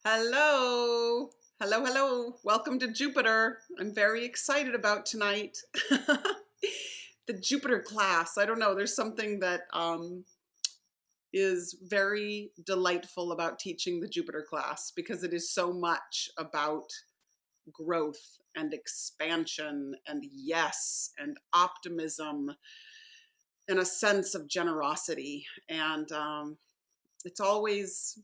Hello. Hello, hello. Welcome to Jupiter. I'm very excited about tonight. The Jupiter class. I don't know. There's something that is very delightful about teaching the Jupiter class because it is so much about growth and expansion and yes and optimism and a sense of generosity. And it's always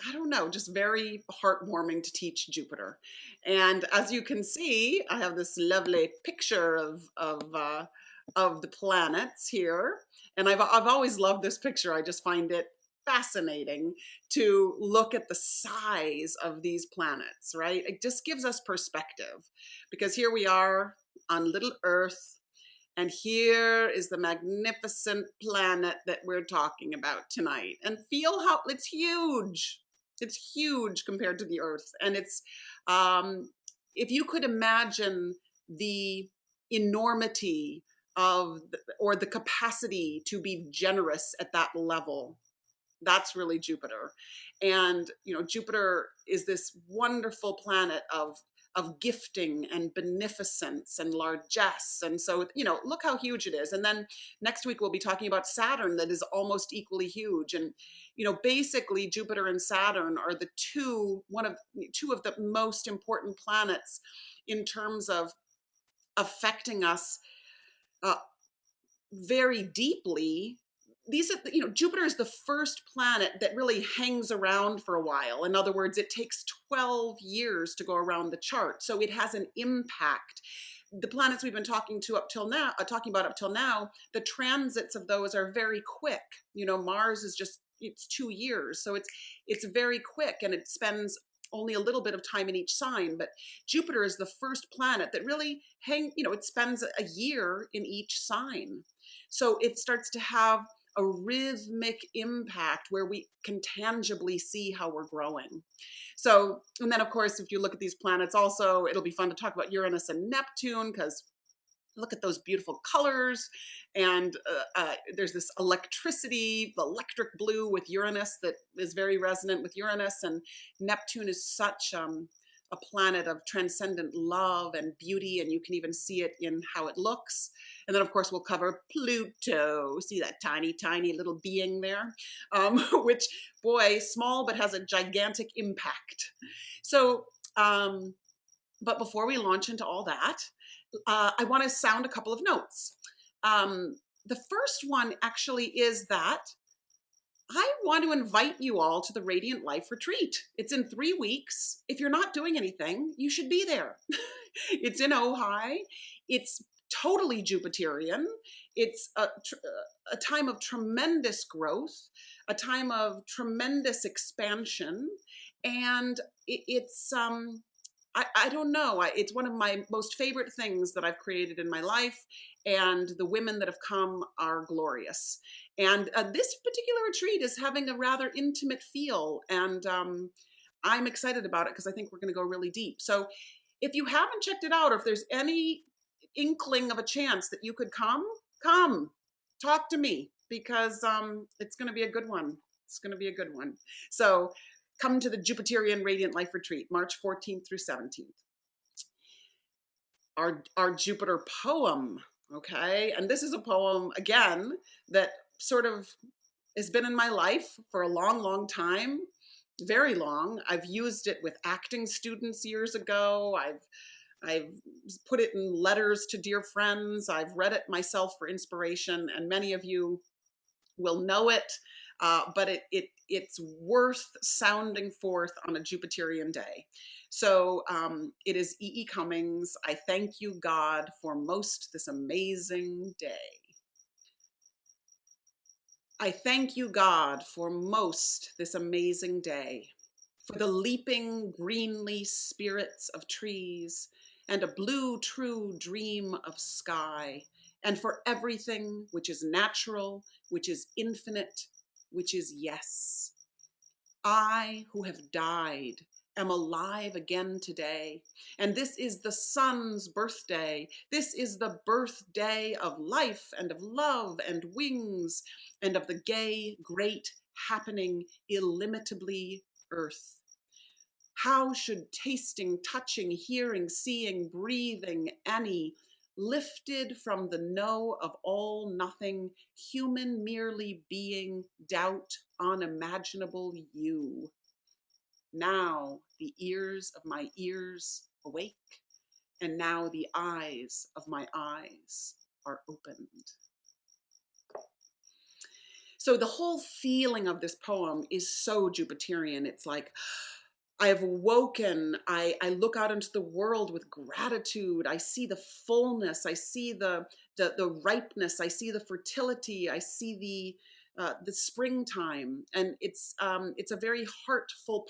I don't know, just very heartwarming to teach Jupiter. And as you can see, I have this lovely picture of the planets here, and I've always loved this picture. I just find it fascinating to look at the size of these planets, right? It just gives us perspective because here we are on little Earth, and here is the magnificent planet that we're talking about tonight. And feel how it's huge. It's huge compared to the Earth. And um, if you could imagine the enormity or the capacity to be generous at that level, that's really Jupiter. And Jupiter is this wonderful planet of gifting and beneficence and largesse. And so look how huge it is. And then next week we'll be talking about Saturn, that is almost equally huge. And basically Jupiter and Saturn are two of the most important planets in terms of affecting us uh, very deeply. These are, Jupiter is the first planet that really hangs around for a while. In other words, it takes 12 years to go around the chart. So it has an impact. The planets we've been talking about up till now, the transits of those are very quick. Mars is it's 2 years. So it's very quick, and it spends only a little bit of time in each sign. But Jupiter is the first planet that really it spends a year in each sign. So it starts to have a rhythmic impact where we can tangibly see how we're growing. So, and then of course, if you look at these planets also, it'll be fun to talk about Uranus and Neptune, because look at those beautiful colors. And there's this electricity, the electric blue with Uranus that is very resonant with Uranus. And Neptune is such a planet of transcendent love and beauty, and you can even see it in how it looks. And then, of course, we'll cover Pluto. See that tiny, tiny little being there? Which, boy, small, but has a gigantic impact. So, but before we launch into all that, I want to sound a couple of notes. The first one actually is that I want to invite you all to the Radiant Life Retreat. It's in 3 weeks. If you're not doing anything, you should be there. It's in Ojai. It's totally Jupiterian. It's a time of tremendous growth, a time of tremendous expansion, and it's I don't know. It's one of my most favorite things that I've created in my life, and the women that have come are glorious. And this particular retreat is having a rather intimate feel, and I'm excited about it because I think we're going to go really deep. So if you haven't checked it out, or if there's any inkling of a chance that you could come, talk to me, because it's going to be a good one. It's going to be a good one. So come to the Jupiterian Radiant Life Retreat, March 14th through 17th. Our Jupiter poem, okay? And this is a poem, again, that sort of has been in my life for a long, long time, very long. I've used it with acting students years ago. I've put it in letters to dear friends. I've read it myself for inspiration, and many of you will know it, but it's worth sounding forth on a Jupiterian day. So it is E. E. Cummings. I thank you, God, for most this amazing day. I thank you, God, for most this amazing day, for the leaping greenly spirits of trees and a blue true dream of sky, and for everything which is natural, which is infinite, which is yes. I, who have died, am alive again today, and this is the sun's birthday. This is the birthday of life and of love and wings and of the gay, great, happening, illimitably earth. How should tasting, touching, hearing, seeing, breathing, any, lifted from the know of all nothing, human merely being, doubt, unimaginable you. Now the ears of my ears awake, and now the eyes of my eyes are opened. So the whole feeling of this poem is so Jupiterian. It's like, I have awoken. I look out into the world with gratitude. I see the fullness. I see the ripeness. I see the fertility. I see the springtime, and it's a very heartful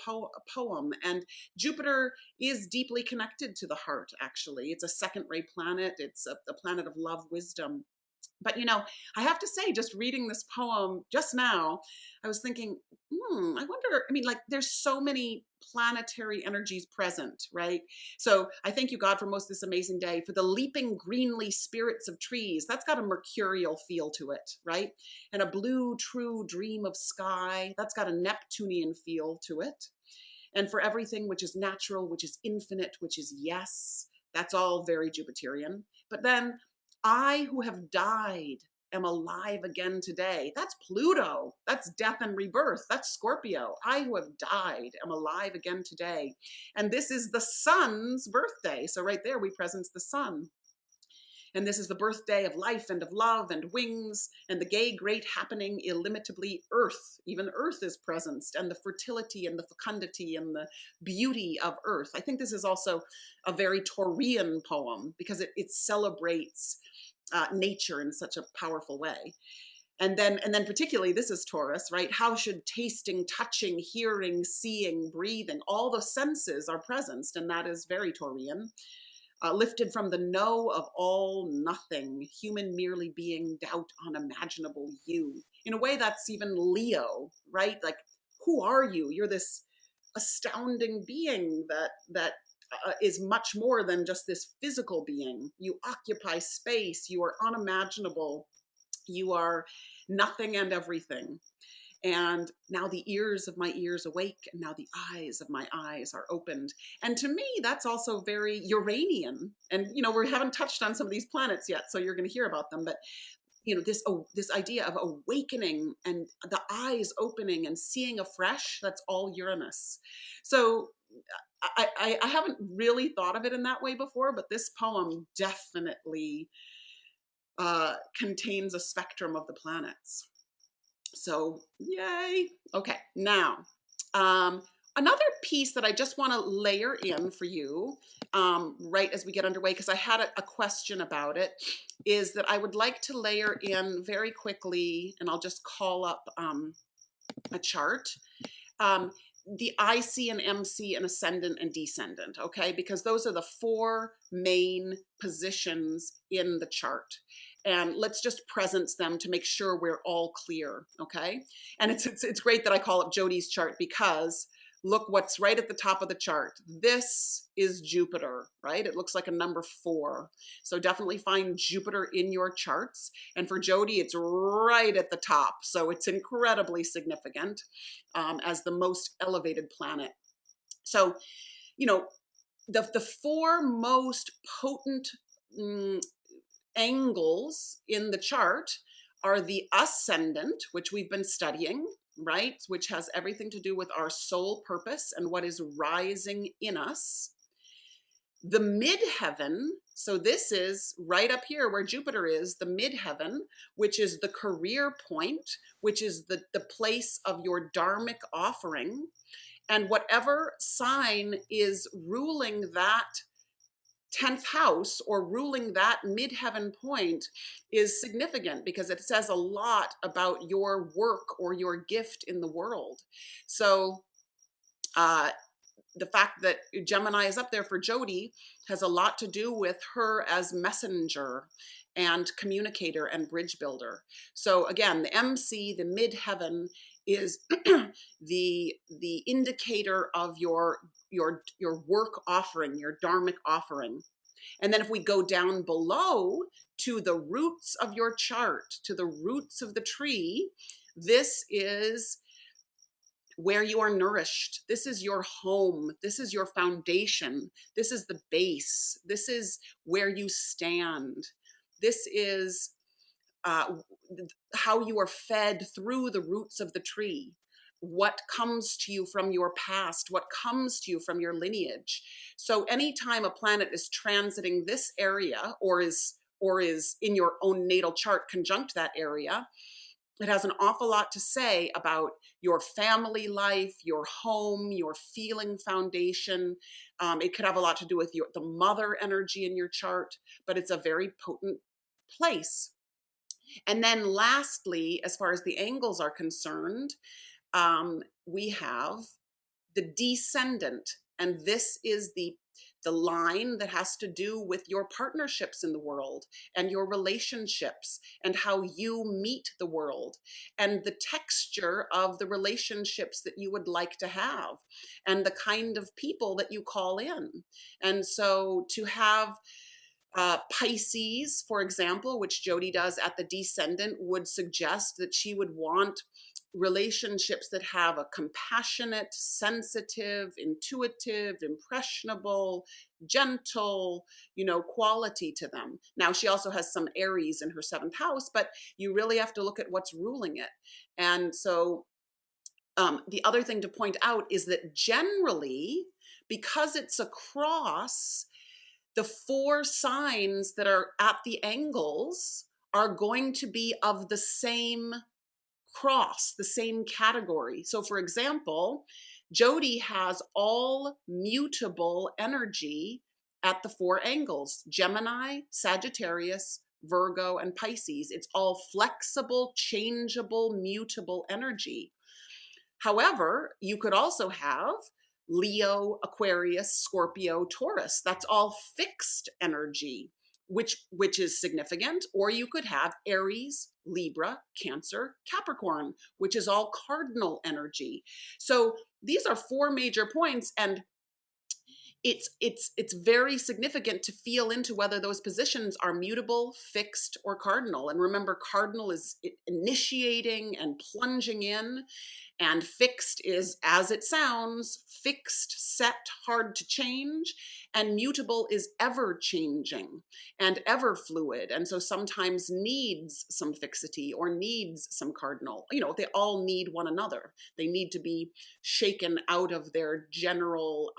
poem. And Jupiter is deeply connected to the heart. Actually, it's a second ray planet. It's a planet of love, wisdom. But I have to say, just reading this poem just now, I was thinking, I wonder, I mean, like, there's so many planetary energies present, right? So I thank you, God, for most of this amazing day, for the leaping greenly spirits of trees. That's got a mercurial feel to it, right? And a blue, true dream of sky. That's got a Neptunian feel to it. And for everything which is natural, which is infinite, which is yes, that's all very Jupiterian. But then, I who have died am alive again today. That's Pluto. That's death and rebirth. That's Scorpio. I who have died am alive again today. And this is the sun's birthday. So right there, we presence the sun. And this is the birthday of life and of love and wings and the gay, great happening, illimitably earth. Even earth is presenced, and the fertility and the fecundity and the beauty of earth. I think this is also a very Taurian poem because it celebrates nature in such a powerful way. And then particularly, this is Taurus, right? How should tasting, touching, hearing, seeing, breathing, all the senses are presenced, and that is very Taurian. Lifted from the know of all nothing, human merely being, doubt unimaginable you. In a way, that's even Leo, right? Like, who are you? You're this astounding being that is much more than just this physical being. You occupy space. You are unimaginable. You are nothing and everything. And now the ears of my ears awake, and now the eyes of my eyes are opened. And to me, that's also very Uranian. And, we haven't touched on some of these planets yet, so you're going to hear about them. But, this idea of awakening and the eyes opening and seeing afresh, that's all Uranus. So I haven't really thought of it in that way before, but this poem definitely contains a spectrum of the planets. So yay. Okay, now another piece that I just want to layer in for you right as we get underway, because I had a question about it, is that I would like to layer in very quickly, and I'll just call up a chart, the IC and MC and ascendant and descendant, okay? Because those are the four main positions in the chart. And let's just presence them to make sure we're all clear, okay? And it's great that I call up Jody's chart, because look what's right at the top of the chart. This is Jupiter, right? It looks like a number 4. So definitely find Jupiter in your charts. And for Jody, it's right at the top. So it's incredibly significant as the most elevated planet. So, the 4 most potent angles in the chart are the ascendant, which we've been studying, right? Which has everything to do with our soul purpose and what is rising in us. The midheaven, so this is right up here where Jupiter is, the midheaven, which is the career point, which is the place of your dharmic offering. And whatever sign is ruling that 10th house or ruling that midheaven point is significant, because it says a lot about your work or your gift in the world. So the fact that Gemini is up there for Jody has a lot to do with her as messenger and communicator and bridge builder. So again, the MC, the midheaven, is the indicator of your work offering, your dharmic offering. And then if we go down below to the roots of your chart, to the roots of the tree, this is where you are nourished. This is your home. This is your foundation. This is the base. This is where you stand. This is uh, how you are fed through the roots of the tree, what comes to you from your past, what comes to you from your lineage. So anytime a planet is transiting this area or is in your own natal chart conjunct that area, it has an awful lot to say about your family life, your home, your feeling foundation. It could have a lot to do with the mother energy in your chart, but it's a very potent place. And then lastly, as far as the angles are concerned, we have the descendant. And this is the line that has to do with your partnerships in the world and your relationships and how you meet the world and the texture of the relationships that you would like to have and the kind of people that you call in. And so to have Pisces, for example, which Jody does at the descendant, would suggest that she would want relationships that have a compassionate, sensitive, intuitive, impressionable, gentle, quality to them. Now, she also has some Aries in her seventh house, but you really have to look at what's ruling it. And so the other thing to point out is that generally, because it's a cross, the 4 signs that are at the angles are going to be of the same cross, the same category. So for example, Jody has all mutable energy at the 4 angles: Gemini, Sagittarius, Virgo, and Pisces. It's all flexible, changeable, mutable energy. However, you could also have Leo, Aquarius, Scorpio, Taurus. That's all fixed energy, which is significant. Or you could have Aries, Libra, Cancer, Capricorn, which is all cardinal energy. So these are 4 major points, and it's very significant to feel into whether those positions are mutable, fixed, or cardinal. And remember, cardinal is initiating and plunging in, and fixed is, as it sounds, fixed, set, hard to change. And mutable is ever changing and ever fluid. And so sometimes needs some fixity or needs some cardinal. They all need one another. They need to be shaken out of their general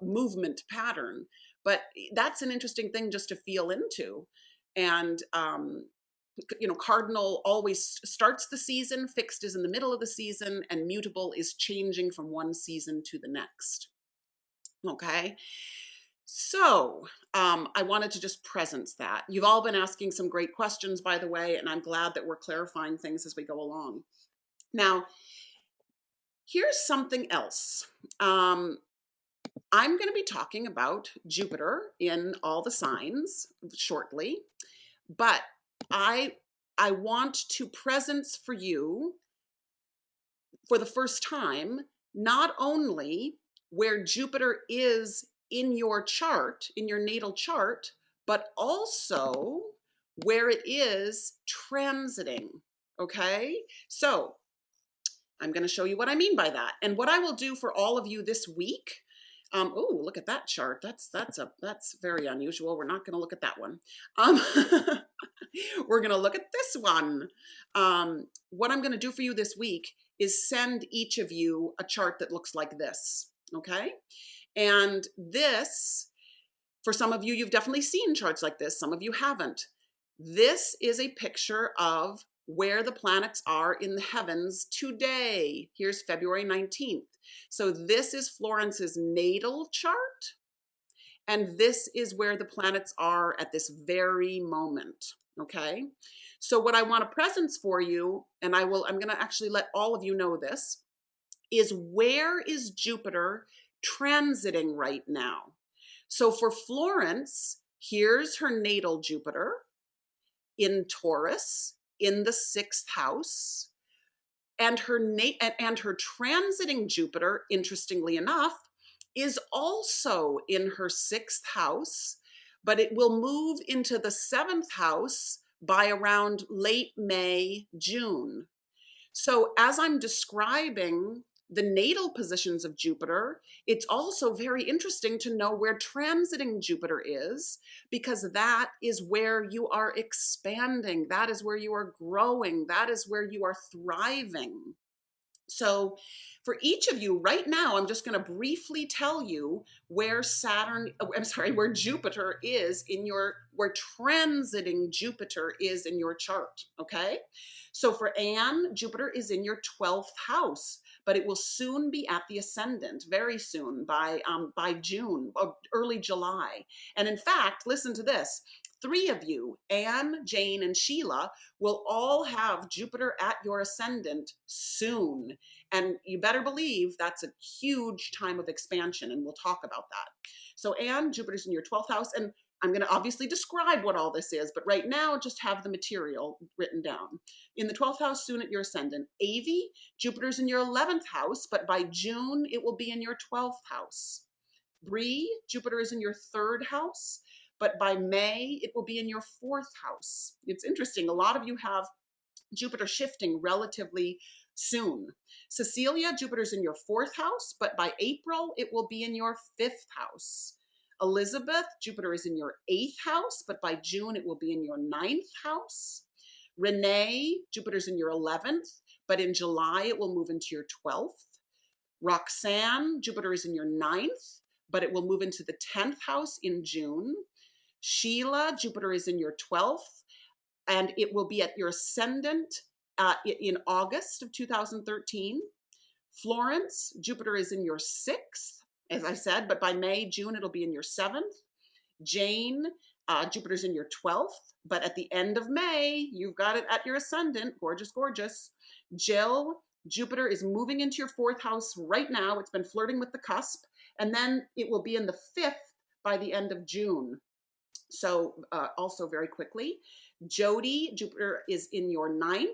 movement pattern. But that's an interesting thing just to feel into. And cardinal always starts the season, fixed is in the middle of the season, and mutable is changing from one season to the next. Okay. So I wanted to just presence that. You've all been asking some great questions, by the way, and I'm glad that we're clarifying things as we go along. Now, here's something else. I'm going to be talking about Jupiter in all the signs shortly, but I want to presence for you for the first time not only where Jupiter is in your chart, in your natal chart, but also where it is transiting. Okay? So I'm going to show you what I mean by that. And what I will do for all of you this week. Oh, look at that chart. That's very unusual. We're not going to look at that one. We're going to look at this one. What I'm going to do for you this week is send each of you a chart that looks like this. Okay. And this, for some of you, you've definitely seen charts like this. Some of you haven't. This is a picture of where the planets are in the heavens today. Here's February 19th. So this is Florence's natal chart, and this is where the planets are at this very moment. Okay. So what I want to presence for you, and I'm going to actually let all of you know this, is where is Jupiter transiting right now? So for Florence, here's her natal Jupiter in Taurus in the 6th house, and her transiting Jupiter, interestingly enough, is also in her 6th house, but it will move into the 7th house by around late May, June. So as I'm describing the natal positions of Jupiter, it's also very interesting to know where transiting Jupiter is, because that is where you are expanding. That is where you are growing. That is where you are thriving. So for each of you right now, I'm just going to briefly tell you where where Jupiter is in where transiting Jupiter is in your chart. Okay. So for Anne, Jupiter is in your 12th house, but it will soon be at the ascendant, very soon, by June or early July. And in fact, listen to this. Three of you, Anne, Jane, and Sheila, will all have Jupiter at your ascendant soon. And you better believe that's a huge time of expansion, and we'll talk about that. So, Anne, Jupiter's in your 12th house, and I'm going to obviously describe what all this is, but right now, just have the material written down. In the 12th house, soon at your ascendant. Avi, Jupiter's in your 11th house, but by June, it will be in your 12th house. Bree, Jupiter is in your 3rd house, but by May, it will be in your 4th house. It's interesting. A lot of you have Jupiter shifting relatively soon. Cecilia, Jupiter's in your 4th house, but by April, it will be in your 5th house. Elizabeth, Jupiter is in your 8th house, but by June, it will be in your 9th house. Renee, Jupiter's in your 11th, but in July, it will move into your 12th. Roxanne, Jupiter is in your 9th, but it will move into the 10th house in June. Sheila, Jupiter is in your 12th, and it will be at your ascendant in August of 2013. Florence, Jupiter is in your 6th, as I said, but by May, June, it'll be in your 7th. Jane, Jupiter's in your 12th, but at the end of May, you've got it at your ascendant. Gorgeous, gorgeous. Jill, Jupiter is moving into your 4th house right now. It's been flirting with the cusp, and then it will be in the 5th by the end of June. So also very quickly, Jody, Jupiter is in your 9th.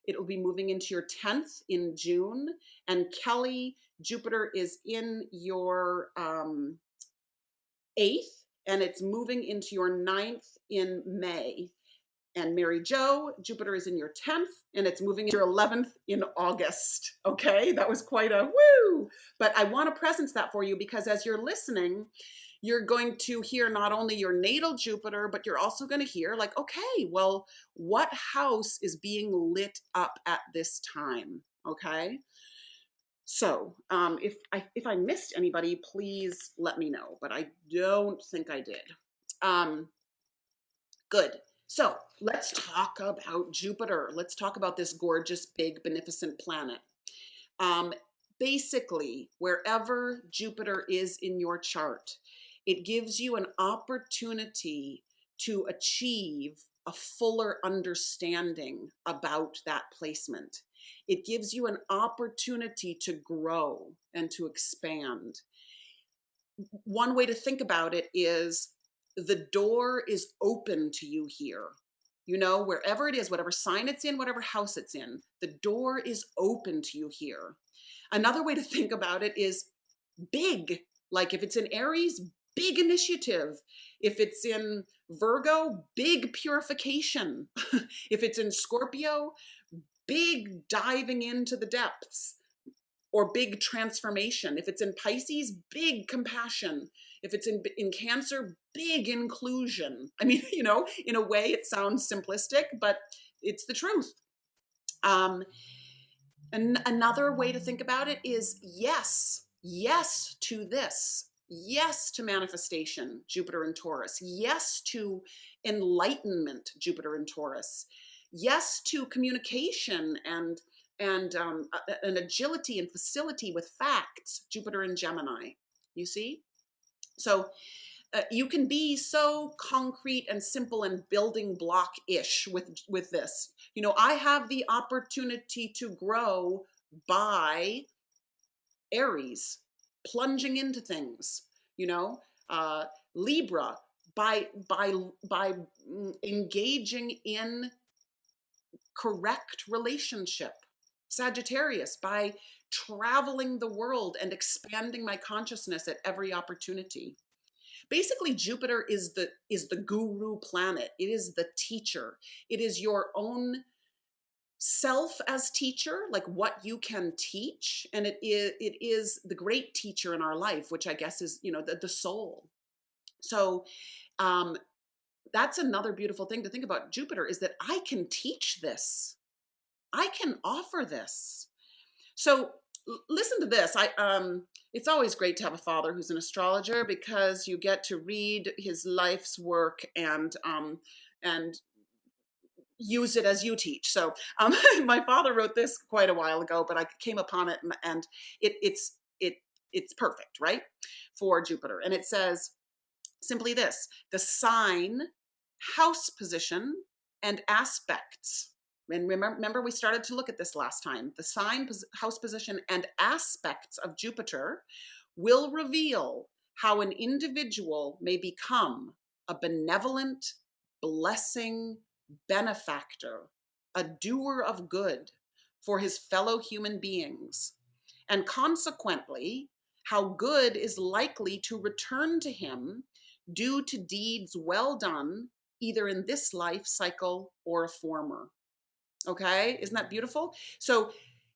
It will be moving into your 10th in June. And Kelly, Jupiter is in your 8th, and it's moving into your 9th in May. And Mary Jo, Jupiter is in your 10th, and it's moving into your 11th in August. Okay, that was quite a woo. But I want to presence that for you, because as you're listening, you're going to hear not only your natal Jupiter, but you're also going to hear like, okay, well, what house is being lit up at this time? Okay. So if I missed anybody, please let me know, but I don't think I did. Good. So let's talk about Jupiter. Let's talk about this gorgeous, big, beneficent planet. Um, Basically, wherever Jupiter is in your chart, it gives you an opportunity to achieve a fuller understanding about that placement. It gives you an opportunity to grow and to expand. One way to think about it is the door is open to you here. You know, wherever it is, whatever sign it's in, whatever house it's in, the door is open to you here. Another way to think about it is big. Like if it's in Aries, big initiative. If it's in Virgo, big purification. If it's in Scorpio, big diving into the depths or big transformation. If it's in Pisces, big compassion. If it's in Cancer, big inclusion. I mean, you know, in a way it sounds simplistic, but it's the truth. And another way to think about it is yes to this. Yes to manifestation, Jupiter and Taurus. Yes to enlightenment, Jupiter and Taurus. Yes to communication and an agility and facility with facts, Jupiter and Gemini. You see? So you can be so concrete and simple and building block-ish with this. You know, I have the opportunity to grow by Aries, plunging into things. You know, Libra, by engaging in correct relationship. Sagittarius, by traveling the world and expanding my consciousness at every opportunity. Basically, Jupiter is the guru planet. It is the teacher. It is your own self as teacher, like what you can teach, and it is the great teacher in our life, which I guess is, the soul. So um that's another beautiful thing to think about Jupiter, is that I can teach this. I can offer this. So listen to this. I It's always great to have a father who's an astrologer, because you get to read his life's work and use it as you teach. So my father wrote this quite a while ago, but I came upon it, and it's perfect, right, for Jupiter. And it says simply this: the sign, house position, and aspects. And remember, we started to look at this last time. The sign, house position, and aspects of Jupiter will reveal how an individual may become a benevolent, blessing benefactor, a doer of good for his fellow human beings, and consequently, how good is likely to return to him due to deeds well done, either in this life cycle or a former. Okay, isn't that beautiful? So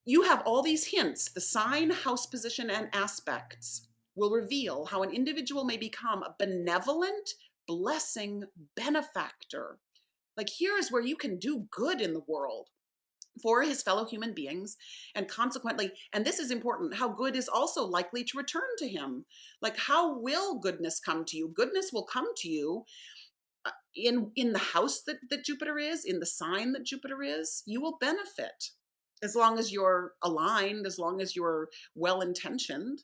you have all these hints. The sign, house position, and aspects will reveal how an individual may become a benevolent, blessing benefactor. Like, here is where you can do good in the world for his fellow human beings, and consequently, and this is important, how good is also likely to return to him. Like, how will goodness come to you? Goodness will come to you in the house that Jupiter is, in the sign that Jupiter is. You will benefit as long as you're aligned, as long as you're well intentioned.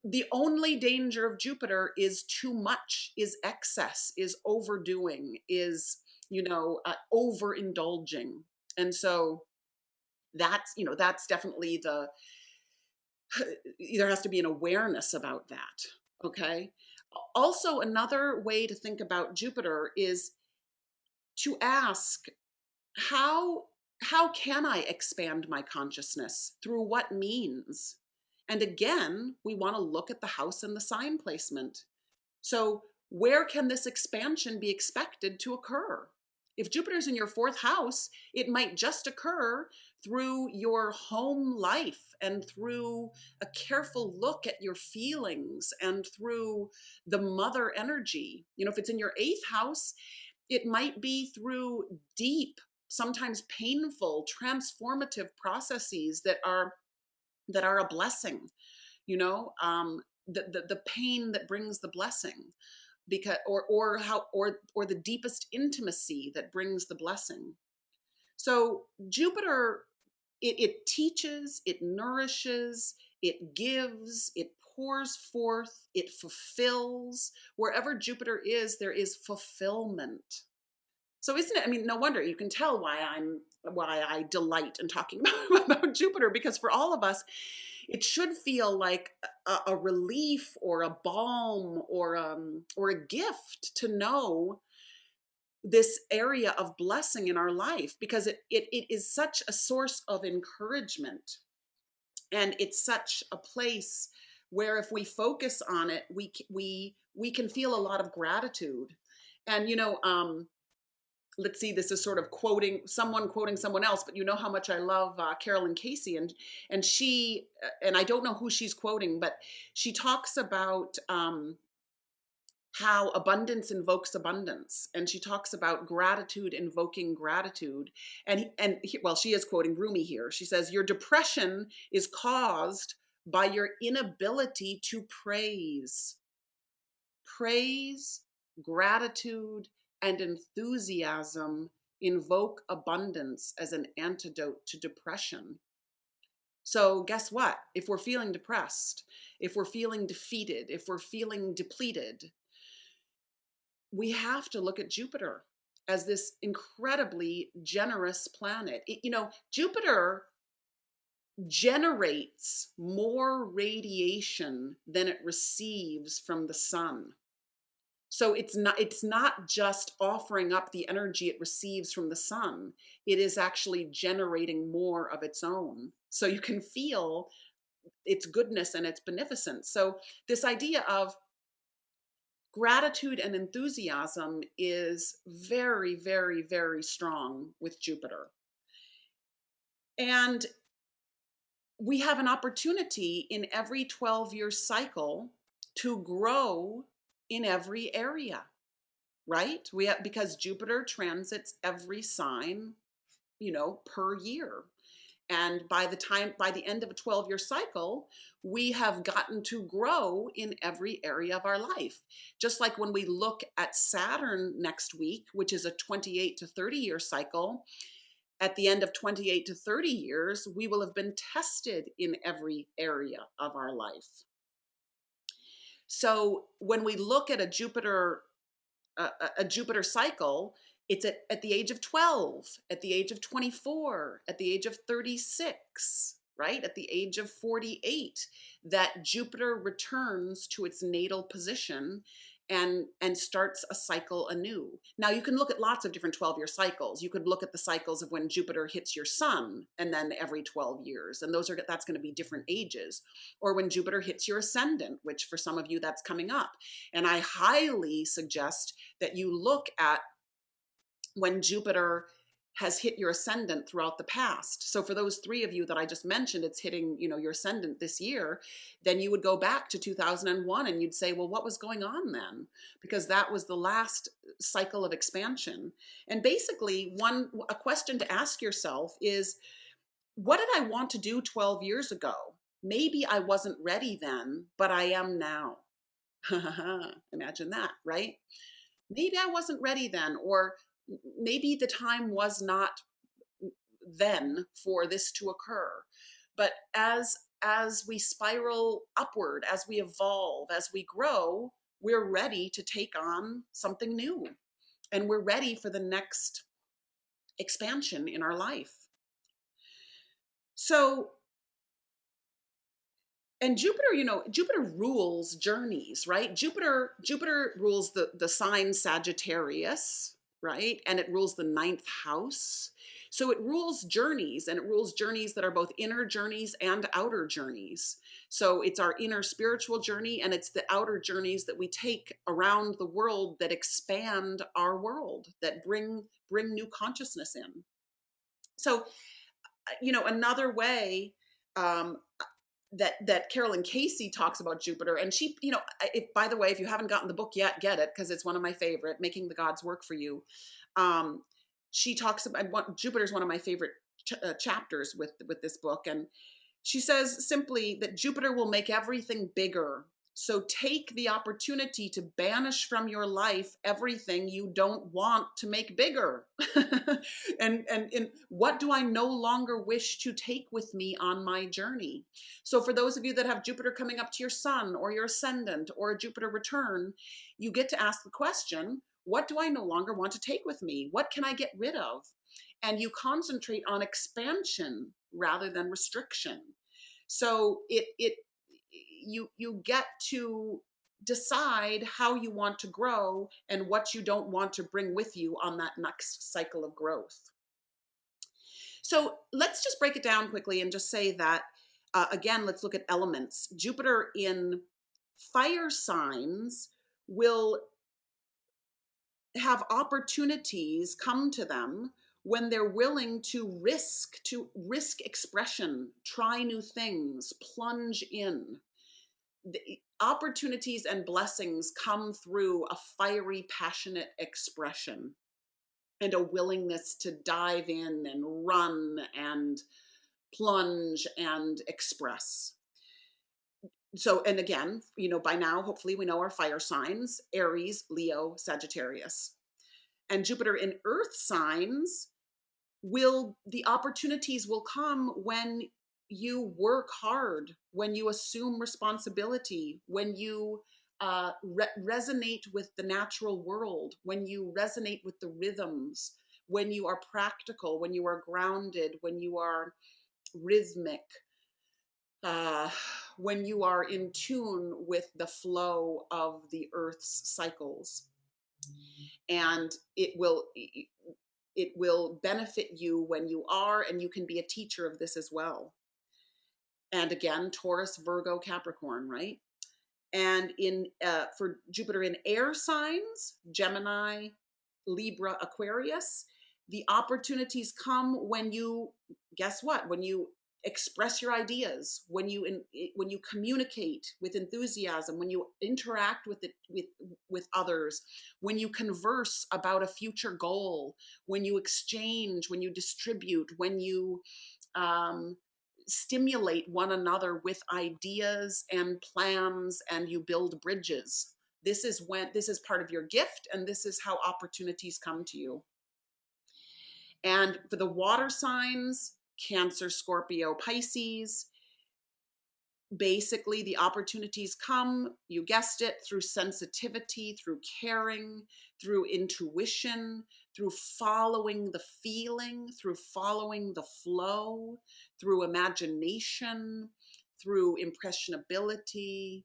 The only danger of Jupiter is too much, is excess, is overdoing, is overindulging. And so that's definitely there has to be an awareness about that. Okay. Also, another way to think about Jupiter is to ask, how how can I expand my consciousness? Through what means? And again, we want to look at the house and the sign placement. So where can this expansion be expected to occur? If Jupiter's in your fourth house, it might just occur through your home life, and through a careful look at your feelings, and through the mother energy. If it's in your eighth house, it might be through deep, sometimes painful, transformative processes that are a blessing. The pain that brings the blessing, because or the deepest intimacy that brings the blessing. So Jupiter, it teaches, it nourishes, it gives, it pours forth, it fulfills. Wherever Jupiter is, there is fulfillment. So isn't it? I mean, no wonder you can tell why I delight in talking about Jupiter, because for all of us, it should feel like a relief, or a balm, or a gift to know this area of blessing in our life, because it is such a source of encouragement, and it's such a place where, if we focus on it, we can feel a lot of gratitude. And let's see, this is sort of quoting someone else, but you know how much I love Carolyn Casey, and she, and I don't know who she's quoting, but she talks about how abundance invokes abundance, and she talks about gratitude invoking gratitude. Well, she is quoting Rumi here. She says, your depression is caused by your inability to praise, gratitude, and enthusiasm invoke abundance as an antidote to depression. So guess what? If we're feeling depressed, if we're feeling defeated, if we're feeling depleted, we have to look at Jupiter as this incredibly generous planet. Jupiter generates more radiation than it receives from the sun. So it's not just offering up the energy it receives from the sun. It is actually generating more of its own. So you can feel its goodness and its beneficence. So this idea of gratitude and enthusiasm is very, very, very strong with Jupiter. And we have an opportunity in every 12-year cycle to grow in every area, right? We have, because Jupiter transits every sign, per year. And by the end of a 12-year cycle, we have gotten to grow in every area of our life. Just like when we look at Saturn next week, which is a 28 to 30-year cycle, at the end of 28 to 30 years, we will have been tested in every area of our life. So when we look at a Jupiter cycle, it's at the age of 12, at the age of 24, at the age of 36, right? At the age of 48, that Jupiter returns to its natal position and starts a cycle anew. Now you can look at lots of different 12-year cycles. You could look at the cycles of when Jupiter hits your sun, and then every 12 years, and that's going to be different ages. Or when Jupiter hits your ascendant, which for some of you that's coming up. And I highly suggest that you look at when Jupiter has hit your ascendant throughout the past. So for those 3 of you that I just mentioned, it's hitting, your ascendant this year, then you would go back to 2001 and you'd say, well, what was going on then? Because that was the last cycle of expansion. And basically, a question to ask yourself is, what did I want to do 12 years ago? Maybe I wasn't ready then, but I am now. Imagine that, right? Maybe I wasn't ready then, or maybe the time was not then for this to occur. But as we spiral upward, as we evolve, as we grow, we're ready to take on something new, and we're ready for the next expansion in our life. So, and Jupiter rules journeys, right? Jupiter rules the sign Sagittarius, right? And it rules the 9th house. So it rules journeys, and it rules journeys that are both inner journeys and outer journeys. So it's our inner spiritual journey, and it's the outer journeys that we take around the world that expand our world, that bring new consciousness in. So, another way, um, that Carolyn Casey talks about Jupiter, and she, by the way, if you haven't gotten the book yet, get it, because it's one of my favorite, Making the Gods Work for You. She talks about Jupiter's one of my favorite chapters with this book, and she says simply that Jupiter will make everything bigger. So take the opportunity to banish from your life everything you don't want to make bigger. and what do I no longer wish to take with me on my journey? So for those of you that have Jupiter coming up to your sun or your ascendant or a Jupiter return, you get to ask the question, what do I no longer want to take with me? What can I get rid of? And you concentrate on expansion rather than restriction. So you get to decide how you want to grow and what you don't want to bring with you on that next cycle of growth. So let's just break it down quickly and just say that, again, let's look at elements. Jupiter in fire signs will have opportunities come to them when they're willing to risk expression, try new things, plunge in. The opportunities and blessings come through a fiery, passionate expression and a willingness to dive in and run and plunge and express. So, and again, by now, hopefully we know our fire signs: Aries, Leo, Sagittarius. And Jupiter in earth signs, the opportunities will come when you work hard, when you assume responsibility, when you resonate with the natural world, when you resonate with the rhythms, when you are practical, when you are grounded, when you are rhythmic, when you are in tune with the flow of the earth's cycles. And it will benefit you when you are, and you can be a teacher of this as well. And again, Taurus, Virgo, Capricorn, right? And for Jupiter in air signs, Gemini, Libra, Aquarius, the opportunities come when you guess what? When you express your ideas, when you communicate with enthusiasm, when you interact with others, when you converse about a future goal, when you exchange, when you distribute, when you um, stimulate one another with ideas and plans, and you build bridges. This is part of your gift, and this is how opportunities come to you. And for the water signs, Cancer, Scorpio, Pisces, basically the opportunities come, you guessed it, through sensitivity, through caring, through intuition, through following the feeling, through following the flow, through imagination, through impressionability,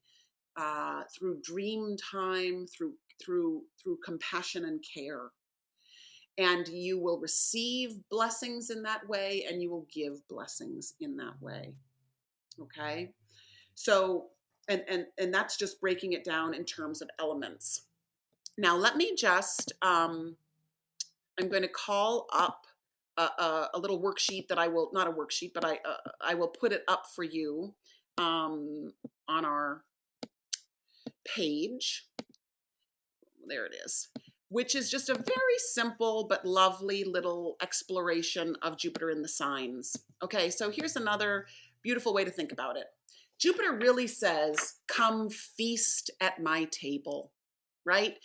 through dream time, through compassion and care. And you will receive blessings in that way, and you will give blessings in that way. Okay? So, and that's just breaking it down in terms of elements. Now, let me just, I'm going to call up a little worksheet that I will, not a worksheet, but I will put it up for you on our page. There it is, which is just a very simple but lovely little exploration of Jupiter in the signs. Okay, so here's another beautiful way to think about it. Jupiter really says, come feast at my table, right?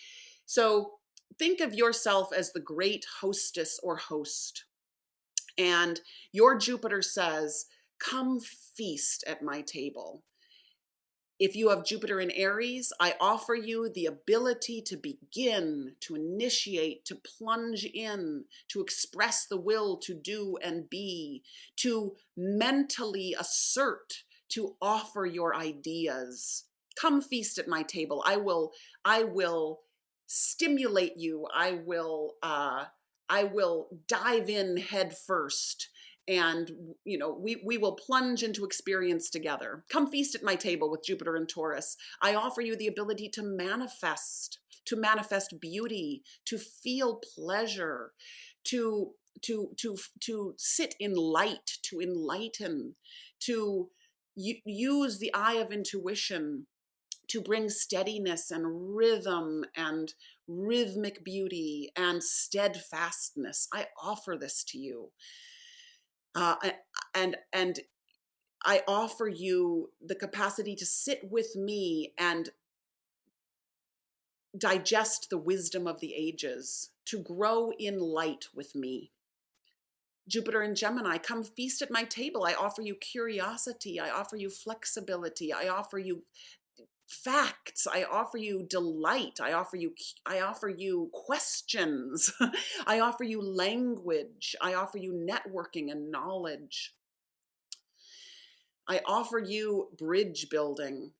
So think of yourself as the great hostess or host. And your Jupiter says, come feast at my table. If you have Jupiter in Aries, I offer you the ability to begin, to initiate, to plunge in, to express the will to do and be, to mentally assert, to offer your ideas. Come feast at my table. I will stimulate you. I will dive in head first, and we will plunge into experience together. Come feast at my table with Jupiter and Taurus. I offer you the ability to manifest beauty, to feel pleasure, to sit in light, to enlighten, to use the eye of intuition to bring steadiness and rhythm and rhythmic beauty and steadfastness. I offer this to you. And I offer you the capacity to sit with me and digest the wisdom of the ages, to grow in light with me. Jupiter and Gemini, come feast at my table. I offer you curiosity. I offer you flexibility. I offer you facts. I offer you delight. I offer you questions. I offer you language. I offer you networking and knowledge. I offer you bridge building.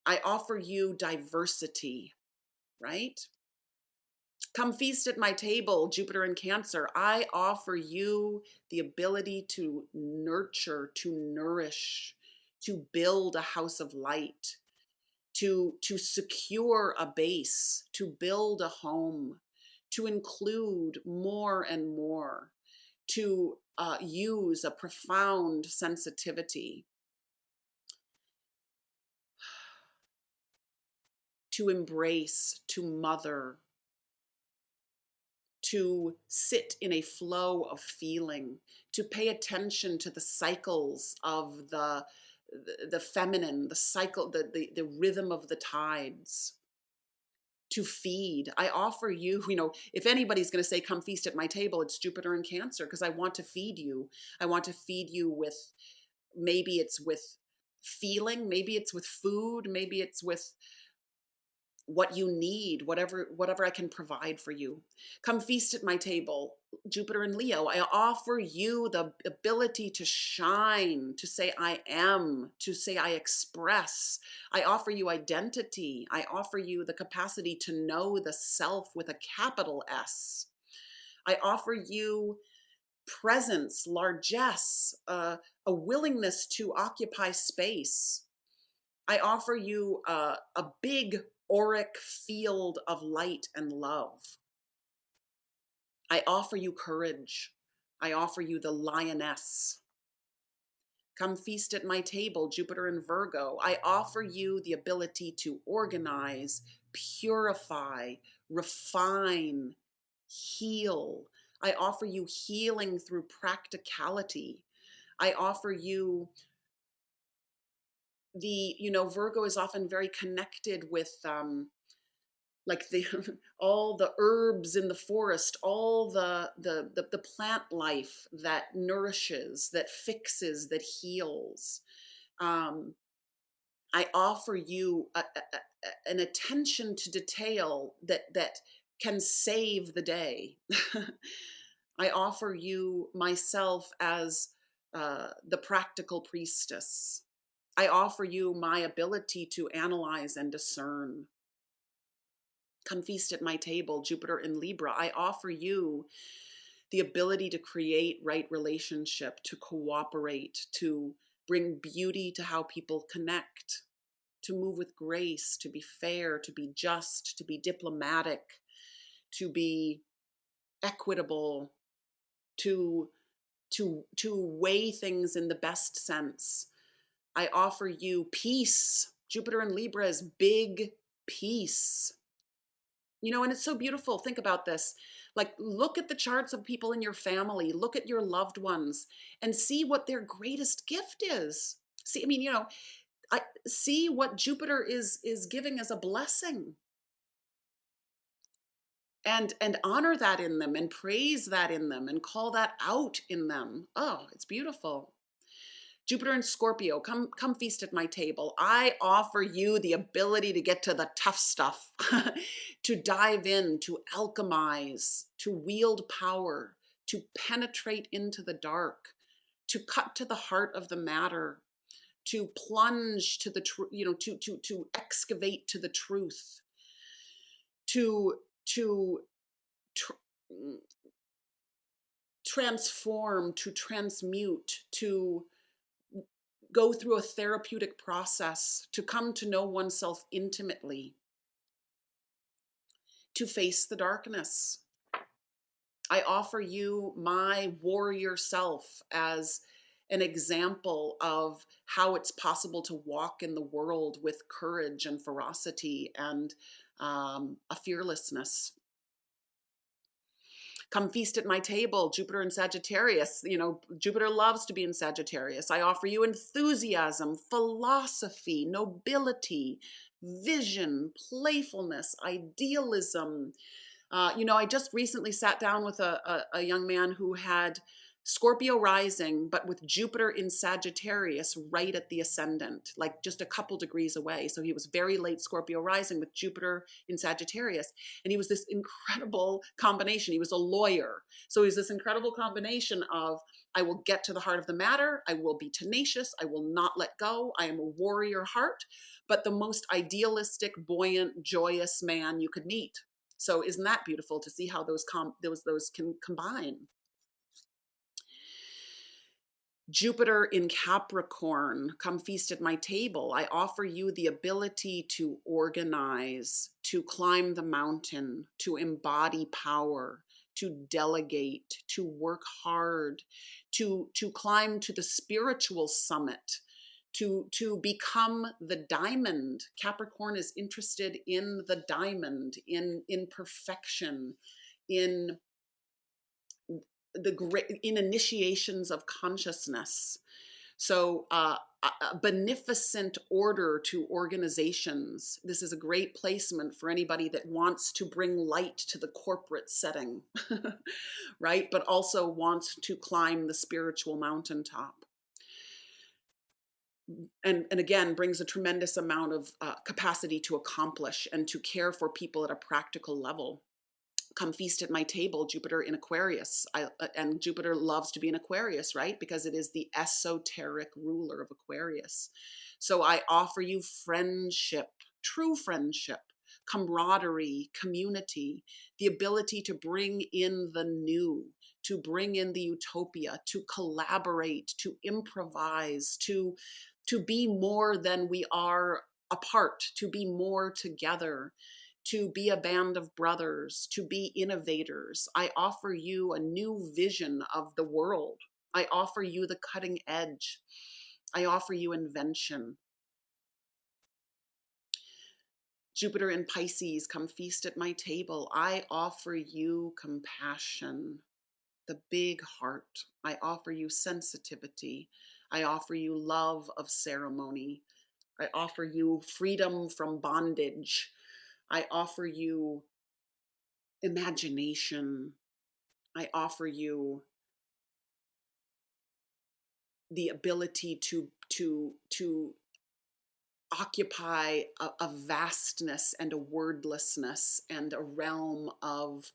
I offer you diversity, right? Come feast at my table, Jupiter and Cancer. I offer you the ability to nurture, to nourish, to build a house of light, to secure a base, to build a home, to include more and more, to use a profound sensitivity, to embrace, to mother, to sit in a flow of feeling, to pay attention to the cycles of the feminine, the cycle, the rhythm of the tides, to feed. I offer you, if anybody's going to say, come feast at my table, it's Jupiter and Cancer, because I want to feed you. I want to feed you with, maybe it's with feeling, maybe it's with food, maybe it's with what you need, whatever I can provide for you. Come feast at my table, Jupiter and Leo. I offer you the ability to shine, to say I am, to say I express. I offer you identity. I offer you the capacity to know the self with a capital S. I offer you presence, largesse, a willingness to occupy space. I offer you a big auric field of light and love. I offer you courage. I offer you the lioness. Come feast at my table, Jupiter in Virgo. I offer you the ability to organize, purify, refine, heal. I offer you healing through practicality. I offer you Virgo is often very connected with like the all the herbs in the forest, all the plant life that nourishes, that fixes, that heals. um, I offer you an attention to detail that can save the day. I offer you myself as the practical priestess. I offer you my ability to analyze and discern. Come feast at my table, Jupiter in Libra. I offer you the ability to create right relationship, to cooperate, to bring beauty to how people connect, to move with grace, to be fair, to be just, to be diplomatic, to be equitable, to to weigh things in the best sense. I offer you peace. Jupiter in Libra is big peace. And it's so beautiful. Think about this. Like, look at the charts of people in your family, look at your loved ones, and see what their greatest gift is. See, I see what Jupiter is giving as a blessing, and honor that in them, and praise that in them, and call that out in them. Oh, it's beautiful. Jupiter and Scorpio, come feast at my table. I offer you the ability to get to the tough stuff, to dive in, to alchemize, to wield power, to penetrate into the dark, to cut to the heart of the matter, to plunge to the truth, to excavate to the truth, to to tr- transform, to transmute, to go through a therapeutic process, to come to know oneself intimately, to face the darkness. I offer you my warrior self as an example of how it's possible to walk in the world with courage and ferocity and a fearlessness. Come feast at my table, Jupiter in Sagittarius. Jupiter loves to be in Sagittarius. I offer you enthusiasm, philosophy, nobility, vision, playfulness, idealism. I just recently sat down with a young man who had Scorpio rising, but with Jupiter in Sagittarius right at the ascendant, like just a couple degrees away. So he was very late Scorpio rising with Jupiter in Sagittarius. And he was this incredible combination. He was a lawyer. So he's this incredible combination of, I will get to the heart of the matter. I will be tenacious. I will not let go. I am a warrior heart, but the most idealistic, buoyant, joyous man you could meet. So isn't that beautiful to see how those can combine? Jupiter in Capricorn, come feast at my table. I offer you the ability to organize, to climb the mountain, to embody power, to delegate, to work hard, to climb to the spiritual summit, to become the diamond. Capricorn is interested in the diamond, in perfection, in in initiations of consciousness. So a beneficent order to organizations. This is a great placement for anybody that wants to bring light to the corporate setting, right? But also wants to climb the spiritual mountaintop. And again, brings a tremendous amount of capacity to accomplish and to care for people at a practical level. Come feast at my table, Jupiter in Aquarius. And Jupiter loves to be in Aquarius, right? Because it is the esoteric ruler of Aquarius. So I offer you friendship, true friendship, camaraderie, community, the ability to bring in the new, to bring in the utopia, to collaborate, to improvise, to be more than we are apart, to be more together. to be a band of brothers, to be innovators. I offer you a new vision of the world. I offer you the cutting edge. I offer you invention. Jupiter in Pisces, come feast at my table. I offer you compassion, the big heart. I offer you sensitivity. I offer you love of ceremony. I offer you freedom from bondage. I offer you imagination. I offer you the ability to occupy a vastness and a wordlessness and a realm of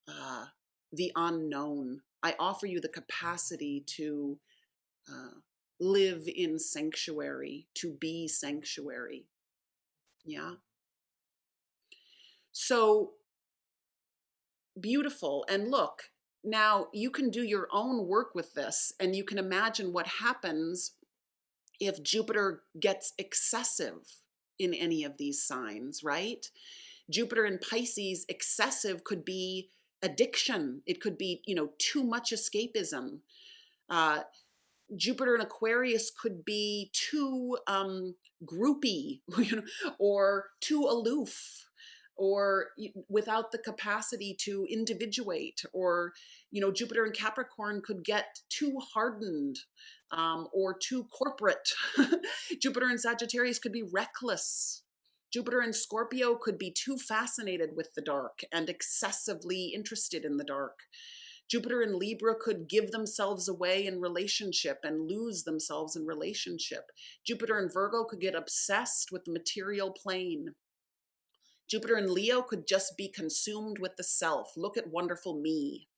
uh, the unknown. I offer you the capacity to uh, live in sanctuary, to be sanctuary. Yeah. So beautiful. And look, now you can do your own work with this, and you can imagine what happens if Jupiter gets excessive in any of these signs, right? Jupiter in Pisces, excessive could be addiction. It could be, too much escapism. Uh, Jupiter in Aquarius could be too groupy, or too aloof, or without the capacity to individuate, or Jupiter in Capricorn could get too hardened, or too corporate. Jupiter in Sagittarius could be reckless. Jupiter in Scorpio could be too fascinated with the dark and excessively interested in the dark. Jupiter and Libra could give themselves away in relationship and lose themselves in relationship. Jupiter and Virgo could get obsessed with the material plane. Jupiter and Leo could just be consumed with the self. Look at wonderful me.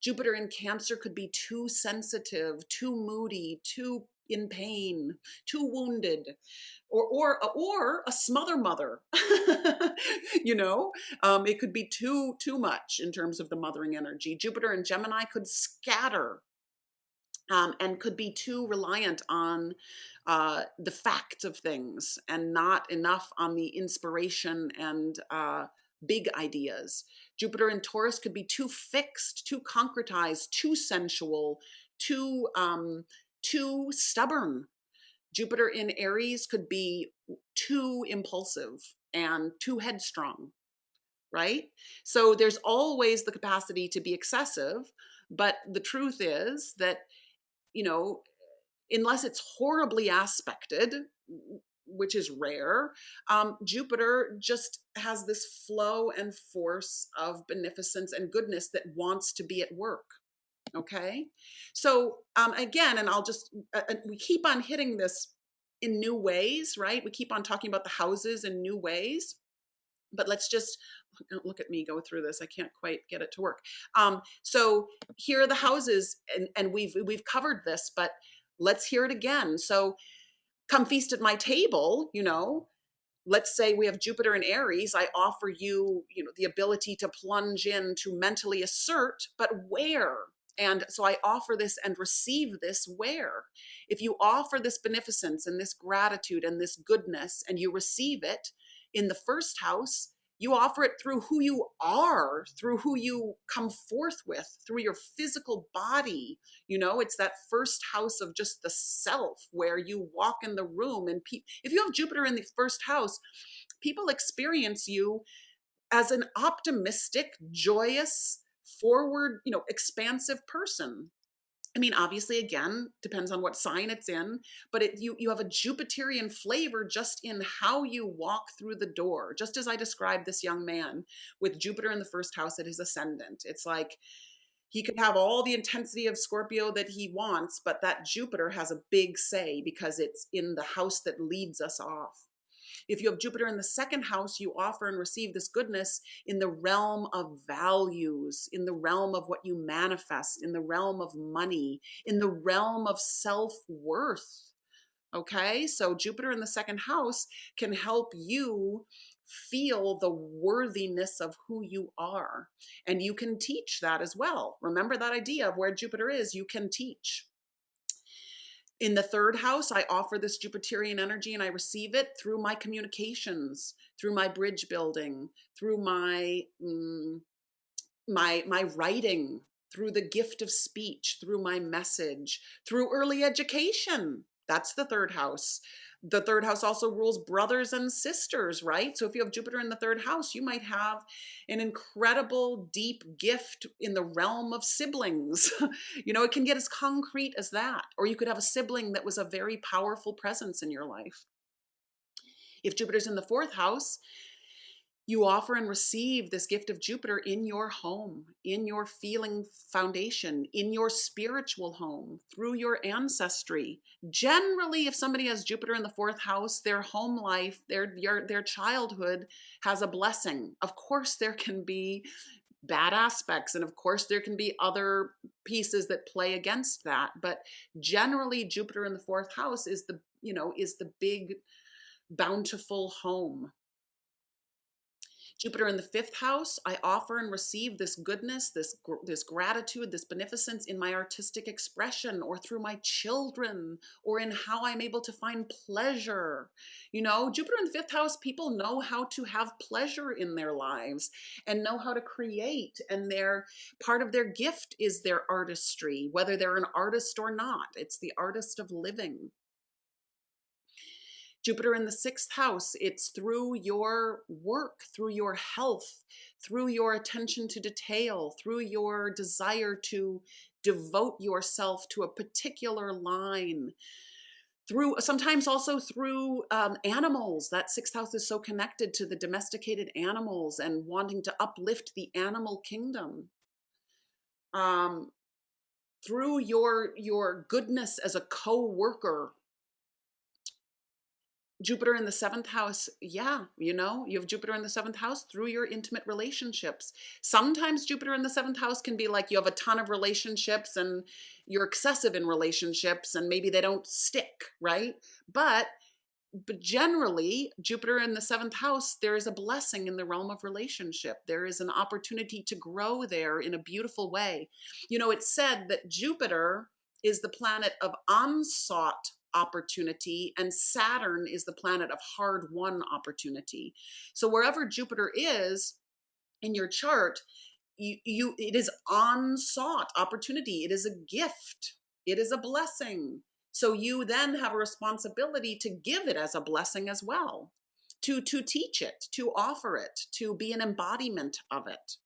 Jupiter in Cancer could be too sensitive, too moody, too in pain, too wounded, or a smother mother. It could be too much in terms of the mothering energy. Jupiter and Gemini could scatter, and could be too reliant on the fact of things and not enough on the inspiration and big ideas. Jupiter in Taurus could be too fixed, too concretized, too sensual, too stubborn. Jupiter in Aries could be too impulsive and too headstrong, right? So there's always the capacity to be excessive, but the truth is that, you know, unless it's horribly aspected, which is rare, Jupiter just has this flow and force of beneficence and goodness that wants to be at work. Okay. So again, and I'll just, we keep on hitting this in new ways, right? We keep on talking about the houses in new ways, but let's just look at me go through this. I can't quite get it to work. So here are the houses, and we've covered this, but let's hear it again. So come feast at my table, let's say we have Jupiter in Aries. I offer you, the ability to plunge in, to mentally assert, but where? And so I offer this and receive this where? If you offer this beneficence and this gratitude and this goodness and you receive it in the first house, you offer it through who you are, through who you come forth with, through your physical body. It's that first house of just the self where you walk in the room, and if you have Jupiter in the first house, people experience you as an optimistic, joyous, forward, expansive person. I mean, obviously, again, depends on what sign it's in, but you have a Jupiterian flavor just in how you walk through the door. Just as I described this young man with Jupiter in the first house at his ascendant. It's like he could have all the intensity of Scorpio that he wants, but that Jupiter has a big say because it's in the house that leads us off. If you have Jupiter in the second house, you offer and receive this goodness in the realm of values, in the realm of what you manifest, in the realm of money, in the realm of self-worth. Okay, so Jupiter in the second house can help you feel the worthiness of who you are. And you can teach that as well. Remember that idea of where Jupiter is, you can teach. In the third house, I offer this Jupiterian energy and I receive it through my communications, through my bridge building, through my writing, through the gift of speech, through my message, through early education. That's the third house. The third house also rules brothers and sisters, right? So if you have Jupiter in the third house, you might have an incredible deep gift in the realm of siblings. It can get as concrete as that. Or you could have a sibling that was a very powerful presence in your life. If Jupiter's in the fourth house, you offer and receive this gift of Jupiter in your home, in your feeling foundation, in your spiritual home, through your ancestry. Generally, if somebody has Jupiter in the fourth house, their home life, their childhood has a blessing. Of course, there can be bad aspects, and of course, there can be other pieces that play against that. But generally, Jupiter in the fourth house is the big, bountiful home. Jupiter in the fifth house, I offer and receive this goodness, this gratitude, this beneficence in my artistic expression, or through my children, or in how I'm able to find pleasure. Jupiter in the fifth house, people know how to have pleasure in their lives and know how to create. And part of their gift is their artistry, whether they're an artist or not. It's the artist of living. Jupiter in the sixth house, it's through your work, through your health, through your attention to detail, through your desire to devote yourself to a particular line, sometimes also through animals. That sixth house is so connected to the domesticated animals and wanting to uplift the animal kingdom. Through your goodness as a co-worker. Jupiter in the seventh house, yeah, you have Jupiter in the seventh house through your intimate relationships. Sometimes Jupiter in the seventh house can be like you have a ton of relationships and you're excessive in relationships and maybe they don't stick, right? But generally, Jupiter in the seventh house, there is a blessing in the realm of relationship. There is an opportunity to grow there in a beautiful way. It's said that Jupiter is the planet of unsought opportunity and Saturn is the planet of hard won opportunity. So wherever Jupiter is in your chart, it is unsought opportunity. It is a gift. It is a blessing. So you then have a responsibility to give it as a blessing as well, to teach it, to offer it, to be an embodiment of it.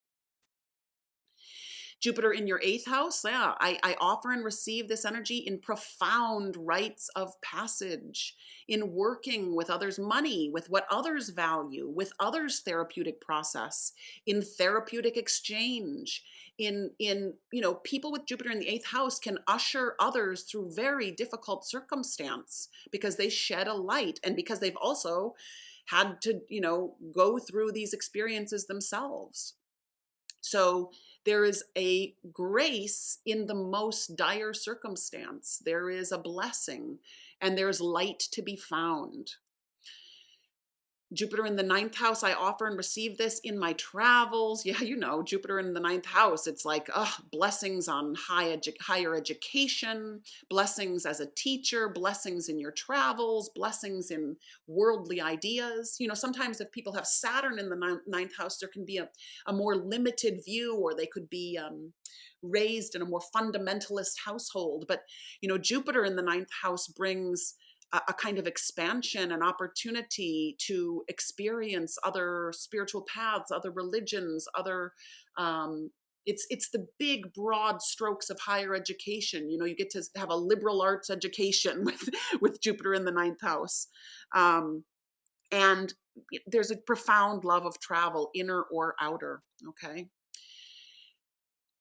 Jupiter in your eighth house, yeah, I offer and receive this energy in profound rites of passage, in working with others' money, with what others value, with others' therapeutic process, in therapeutic exchange, in people with Jupiter in the eighth house can usher others through very difficult circumstance because they shed a light and because they've also had to, go through these experiences themselves. So there is a grace in the most dire circumstance. There is a blessing and there's light to be found. Jupiter in the ninth house, I offer and receive this in my travels. Yeah, Jupiter in the ninth house, it's like blessings on higher education, blessings as a teacher, blessings in your travels, blessings in worldly ideas. Sometimes if people have Saturn in the ninth house, there can be a more limited view, or they could be raised in a more fundamentalist household. But, Jupiter in the ninth house brings a kind of expansion, an opportunity to experience other spiritual paths, other religions, it's the big broad strokes of higher education. You get to have a liberal arts education with Jupiter in the ninth house. And there's a profound love of travel, inner or outer. Okay.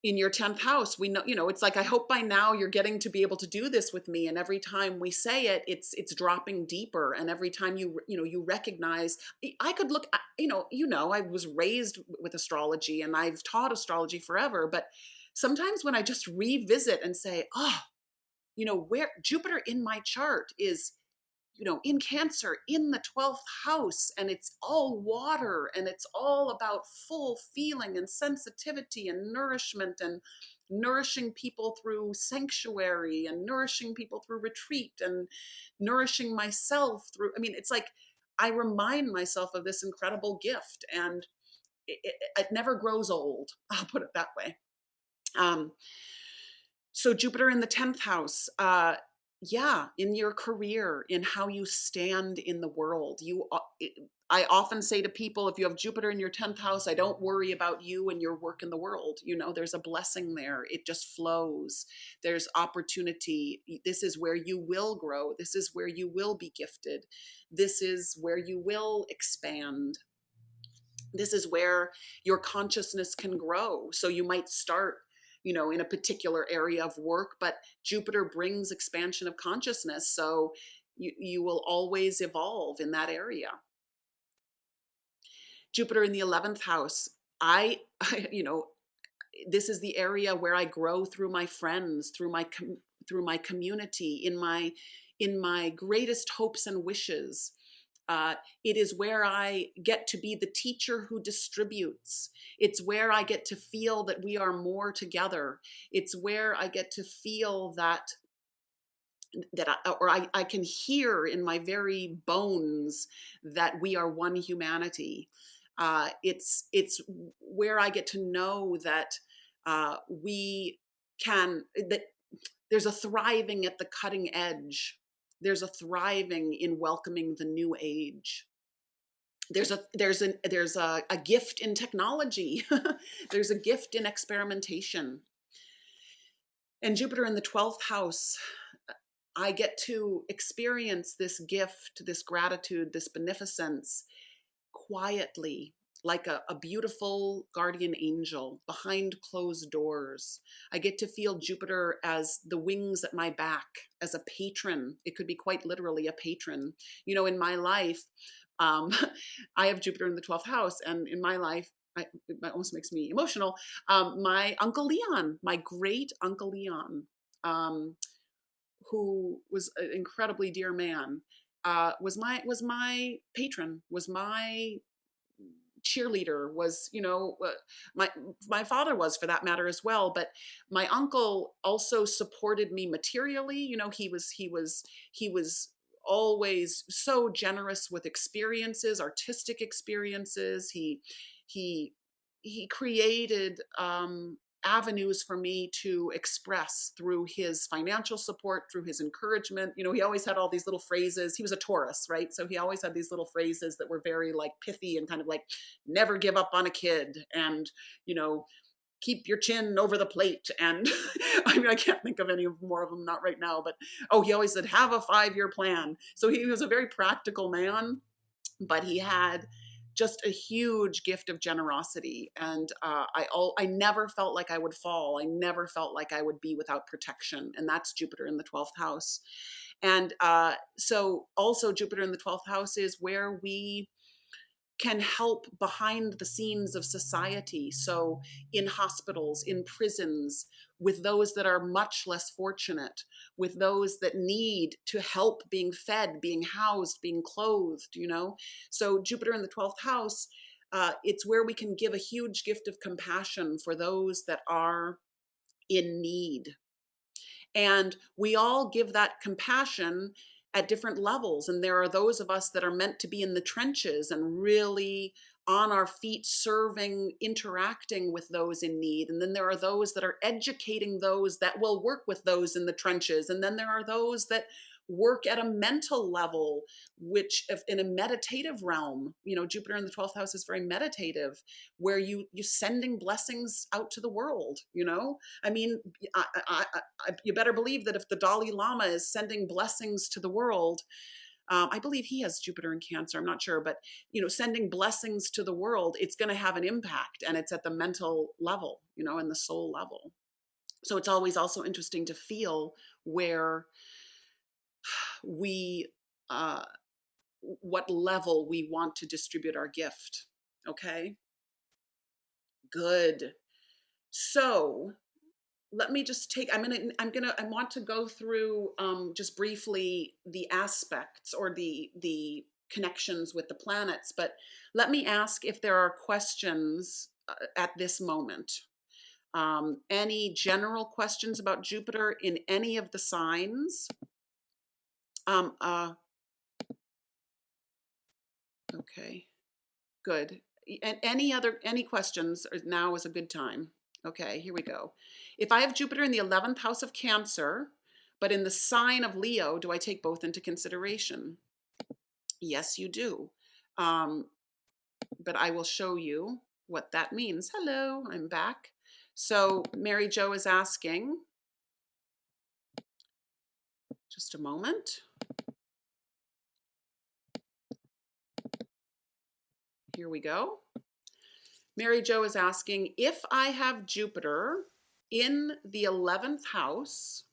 In your 10th house, we know, it's like, I hope by now you're getting to be able to do this with me. And every time we say it, it's dropping deeper. And every time you recognize, I could look, I was raised with astrology and I've taught astrology forever. But sometimes when I just revisit and say, where Jupiter in my chart is, in Cancer, in the 12th house, and it's all water, and it's all about full feeling and sensitivity and nourishment and nourishing people through sanctuary and nourishing people through retreat and nourishing myself through, I mean, it's like I remind myself of this incredible gift, and it never grows old. I'll put it that way. Um, so Jupiter in the 10th house, yeah, in your career, in how you stand in the world. I often say to people, if you have Jupiter in your 10th house, I don't worry about you and your work in the world. You know, there's a blessing there. It just flows. There's opportunity. This is where you will grow. This is where you will be gifted. This is where you will expand. This is where your consciousness can grow. So you might start, you know, in a particular area of work, but Jupiter brings expansion of consciousness. So you will always evolve in that area. Jupiter in the 11th house, you know, this is the area where I grow through my friends, through my community, in my greatest hopes and wishes. Uh, it is where I get to be the teacher who distributes. It's where I get to feel that we are more together. It's where I get to feel I can hear in my very bones that we are one humanity. It's where I get to know that we can, that there's a thriving at the cutting edge. There's a thriving in welcoming the new age. There's a gift in technology. There's a gift in experimentation. And Jupiter in the 12th house, I get to experience this gift, this gratitude, this beneficence quietly, like a beautiful guardian angel behind closed doors. I get to feel Jupiter as the wings at my back, as a patron. It could be quite literally a patron. You know, in my life, um, I have Jupiter in the 12th house, and in my life, it almost makes me emotional. My Uncle Leon, my great Uncle Leon, um, who was an incredibly dear man, was my patron, was my cheerleader, was, you know, my father was, for that matter, as well. But my uncle also supported me materially. You know, he was always so generous with experiences, artistic experiences. He created avenues for me to express through his financial support, through his encouragement. You know, he always had all these little phrases. He was a Taurus, right? So he always had these little phrases that were very like pithy and kind of like, never give up on a kid, and, you know, keep your chin over the plate. And I mean, I can't think of any more of them, not right now, but oh, he always said, have a 5-year plan. So he was a very practical man, but he had just a huge gift of generosity. And I never felt like I would fall. I never felt like I would be without protection. And that's Jupiter in the 12th house. And so also Jupiter in the 12th house is where we can help behind the scenes of society. So in hospitals, in prisons, with those that are much less fortunate, with those that need to help being fed, being housed, being clothed, you know. So Jupiter in the 12th house, it's where we can give a huge gift of compassion for those that are in need. And we all give that compassion at different levels. And there are those of us that are meant to be in the trenches and really on our feet, serving, interacting with those in need. And then there are those that are educating those that will work with those in the trenches. And then there are those that work at a mental level, which, if in a meditative realm, you know, Jupiter in the 12th house is very meditative, where you sending blessings out to the world, you know. I mean, you better believe that if the Dalai Lama is sending blessings to the world, I believe he has Jupiter in Cancer, I'm not sure, but, you know, sending blessings to the world, it's going to have an impact, and it's at the mental level, you know, and the soul level. So it's always also interesting to feel where we, uh, what level we want to distribute our gift. Okay, good. So let me just take, I want to go through just briefly the aspects or the connections with the planets, but let me ask if there are questions at this moment. Any general questions about Jupiter in any of the signs? Okay, good. And any questions? Now is a good time. Okay, here we go. If I have Jupiter in the 11th house of Cancer, but in the sign of Leo, do I take both into consideration? Yes, you do. But I will show you what that means. Hello, I'm back. So Mary Jo is asking, just a moment. Here we go. Mary Jo is asking, if I have Jupiter in the 11th house,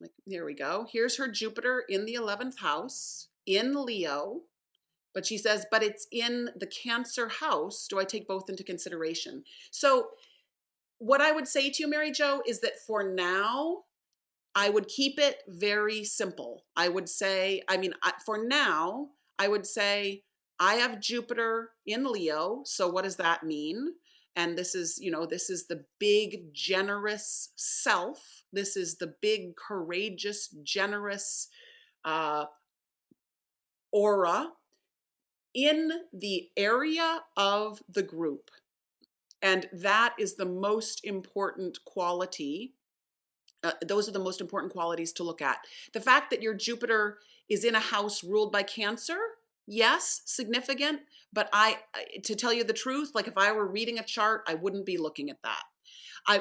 like, there we go. Here's her Jupiter in the 11th house in Leo, but she says, but it's in the Cancer house. Do I take both into consideration? So what I would say to you, Mary Jo, is that for now, I would keep it very simple. I would say, for now, I would say I have Jupiter in Leo. So what does that mean? And this is, this is the big, generous self. This is the big, courageous, generous aura in the area of the group. And that is the most important quality. Those are the most important qualities to look at. The fact that your Jupiter is in a house ruled by Cancer, yes, significant. But to tell you the truth, like if I were reading a chart, I wouldn't be looking at that.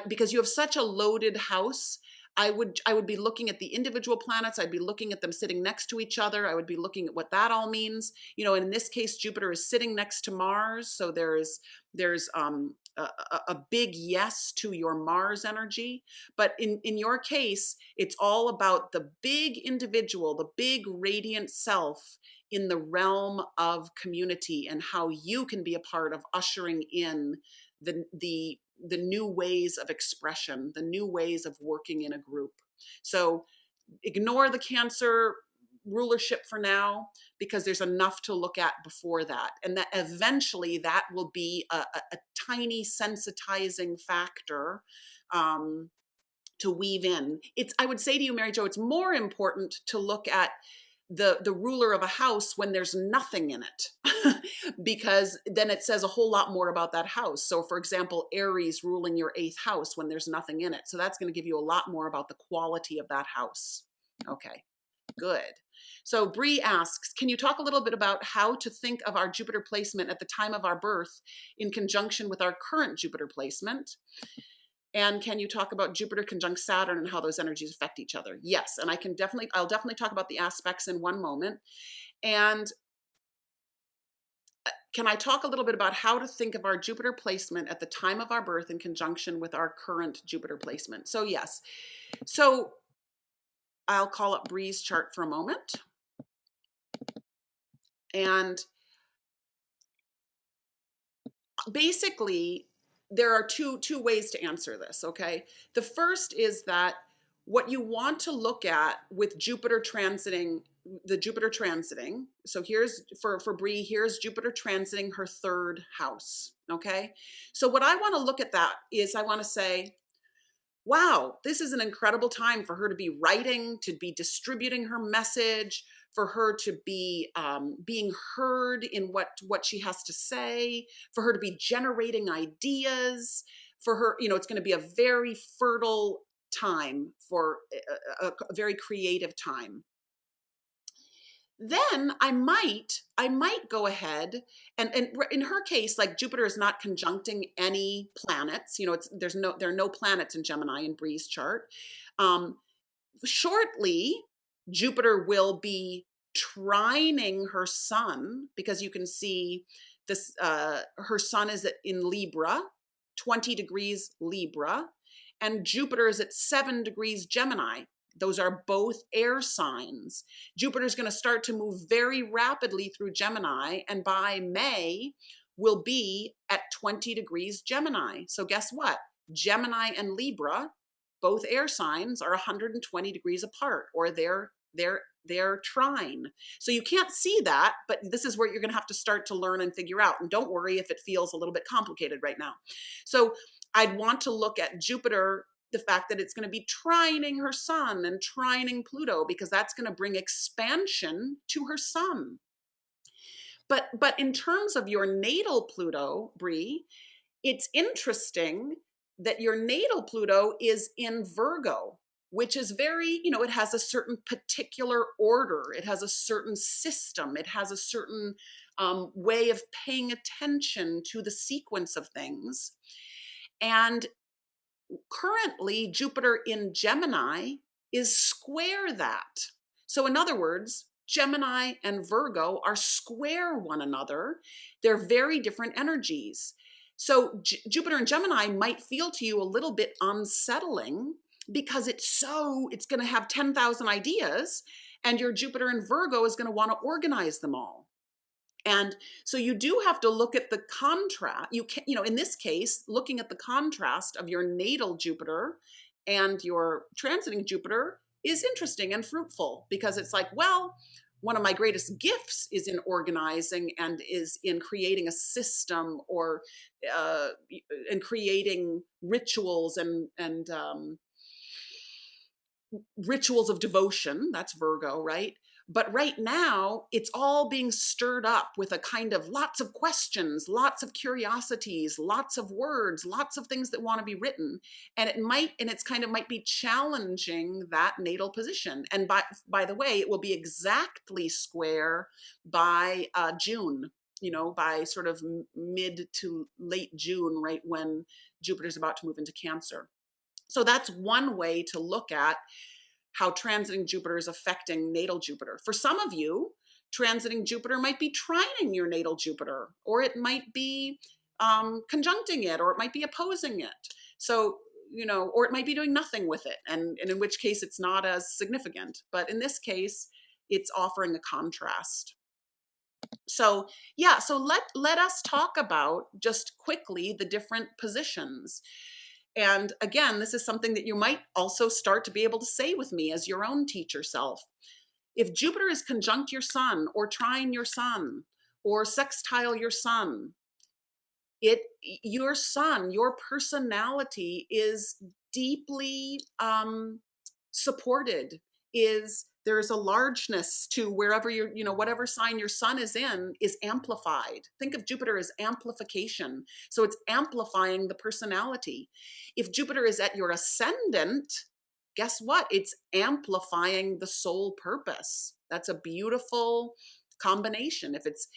Because you have such a loaded house, I would be looking at the individual planets. I'd be looking at them sitting next to each other. I would be looking at what that all means. And in this case, Jupiter is sitting next to Mars, so there's a big yes to your Mars energy. But in your case, it's all about the big individual, the big radiant self in the realm of community, and how you can be a part of ushering in the new ways of expression, the new ways of working in a group. So ignore the Cancer rulership for now, because there's enough to look at before that. And that eventually that will be a tiny sensitizing factor to weave in. I would say to you, Mary Jo, it's more important to look at the ruler of a house when there's nothing in it, because then it says a whole lot more about that house. So for example, Aries ruling your 8th house when there's nothing in it. So that's going to give you a lot more about the quality of that house. Okay, good. So Bree asks, can you talk a little bit about how to think of our Jupiter placement at the time of our birth in conjunction with our current Jupiter placement? And can you talk about Jupiter conjunct Saturn and how those energies affect each other? Yes, and I'll definitely talk about the aspects in one moment. And can I talk a little bit about how to think of our Jupiter placement at the time of our birth in conjunction with our current Jupiter placement? So yes, so I'll call up Bree's chart for a moment. And basically, there are two ways to answer this, okay? The first is that what you want to look at with Jupiter transiting, so here's, for Bree, here's Jupiter transiting her 3rd house, okay? So what I want to look at that is I want to say, wow, this is an incredible time for her to be writing, to be distributing her message, for her to be being heard in what she has to say, for her to be generating ideas, for her, it's going to be a very fertile time, for a very creative time. Then I might go ahead and in her case, like Jupiter is not conjuncting any planets. There are no planets in Gemini in Bree's chart. Shortly, Jupiter will be trining her sun, because you can see this. Her sun is in Libra, 20 degrees Libra, and Jupiter is at 7 degrees Gemini. Those are both air signs. Jupiter is going to start to move very rapidly through Gemini, and by May will be at 20 degrees Gemini. So guess what? Gemini and Libra, both air signs, are 120 degrees apart, or they're trine. So you can't see that, but this is where you're going to have to start to learn and figure out. And don't worry if it feels a little bit complicated right now. So I'd want to look at Jupiter, the fact that it's going to be trining her sun and trining Pluto, because that's going to bring expansion to her sun. But in terms of your natal Pluto, Bree, it's interesting that your natal Pluto is in Virgo, which is very, it has a certain particular order. It has a certain system. It has a certain way of paying attention to the sequence of things. And currently, Jupiter in Gemini is square that. So, in other words, Gemini and Virgo are square one another. They're very different energies. So, Jupiter and Gemini might feel to you a little bit unsettling because it's going to have 10,000 ideas, and your Jupiter in Virgo is going to want to organize them all. And so you do have to look at the contrast. You can, in this case, looking at the contrast of your natal Jupiter and your transiting Jupiter is interesting and fruitful, because it's like, well, one of my greatest gifts is in organizing and is in creating a system, or in creating rituals and rituals of devotion. That's Virgo, right? But right now, it's all being stirred up with a kind of lots of questions, lots of curiosities, lots of words, lots of things that want to be written. And it's kind of might be challenging that natal position. And by the way, it will be exactly square by June, by sort of mid to late June, right when Jupiter's about to move into Cancer. So that's one way to look at how transiting Jupiter is affecting natal Jupiter. For some of you, transiting Jupiter might be trining your natal Jupiter, or it might be conjuncting it, or it might be opposing it. So, or it might be doing nothing with it, and in which case it's not as significant. But in this case, it's offering a contrast. So yeah, so let us talk about just quickly the different positions. And again, this is something that you might also start to be able to say with me as your own teacher self. If Jupiter is conjunct your sun, or trine your sun, or sextile your sun, your sun, your personality is deeply supported. There's a largeness to wherever whatever sign your sun is in is amplified. Think of Jupiter as amplification. So it's amplifying the personality. If Jupiter is at your ascendant, guess what? It's amplifying the soul purpose. That's a beautiful combination. If it's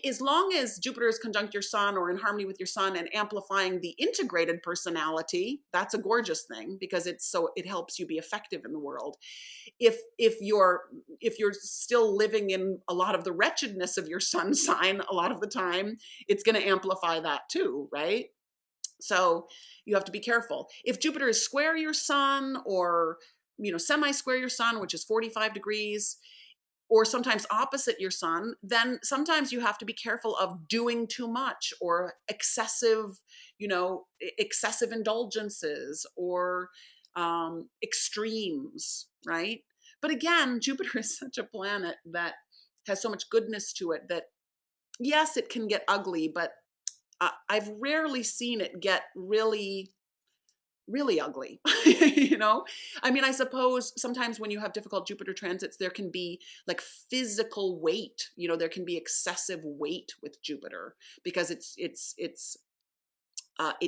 as long as Jupiter is conjunct your sun or in harmony with your sun and amplifying the integrated personality, that's a gorgeous thing, because it helps you be effective in the world. If you're still living in a lot of the wretchedness of your sun sign a lot of the time, it's going to amplify that too, right? So you have to be careful. If Jupiter is square your sun, or semi-square your sun, which is 45 degrees, or sometimes opposite your sun, then sometimes you have to be careful of doing too much, or excessive indulgences, or extremes, right? But again, Jupiter is such a planet that has so much goodness to it that, yes, it can get ugly, but I've rarely seen it get really really ugly. I mean, I suppose sometimes when you have difficult Jupiter transits, there can be like physical weight. There can be excessive weight with Jupiter, because it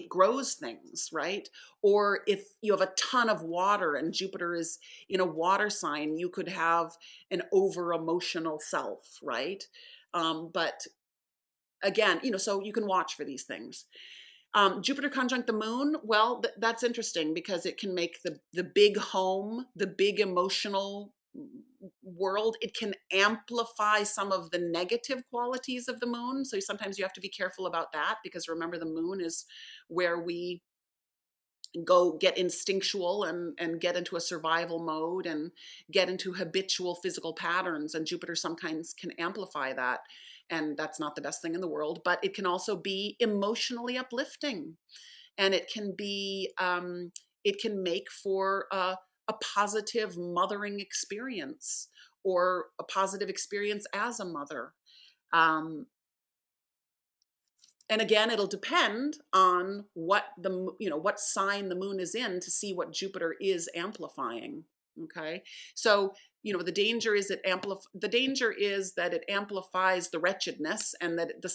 grows things, right? Or if you have a ton of water and Jupiter is in a water sign, you could have an over emotional self, right? But again, so you can watch for these things. Jupiter conjunct the moon, well, that's interesting, because it can make the big home, the big emotional world, it can amplify some of the negative qualities of the moon. So sometimes you have to be careful about that, because remember, the moon is where we go get instinctual and get into a survival mode and get into habitual physical patterns, and Jupiter sometimes can amplify that, and that's not the best thing in the world. But it can also be emotionally uplifting, and it can make for a positive mothering experience, or a positive experience as a mother. um, And again, it'll depend on what what sign the moon is in to see what Jupiter is amplifying. Okay. So, the danger is the danger is that it amplifies the wretchedness and that the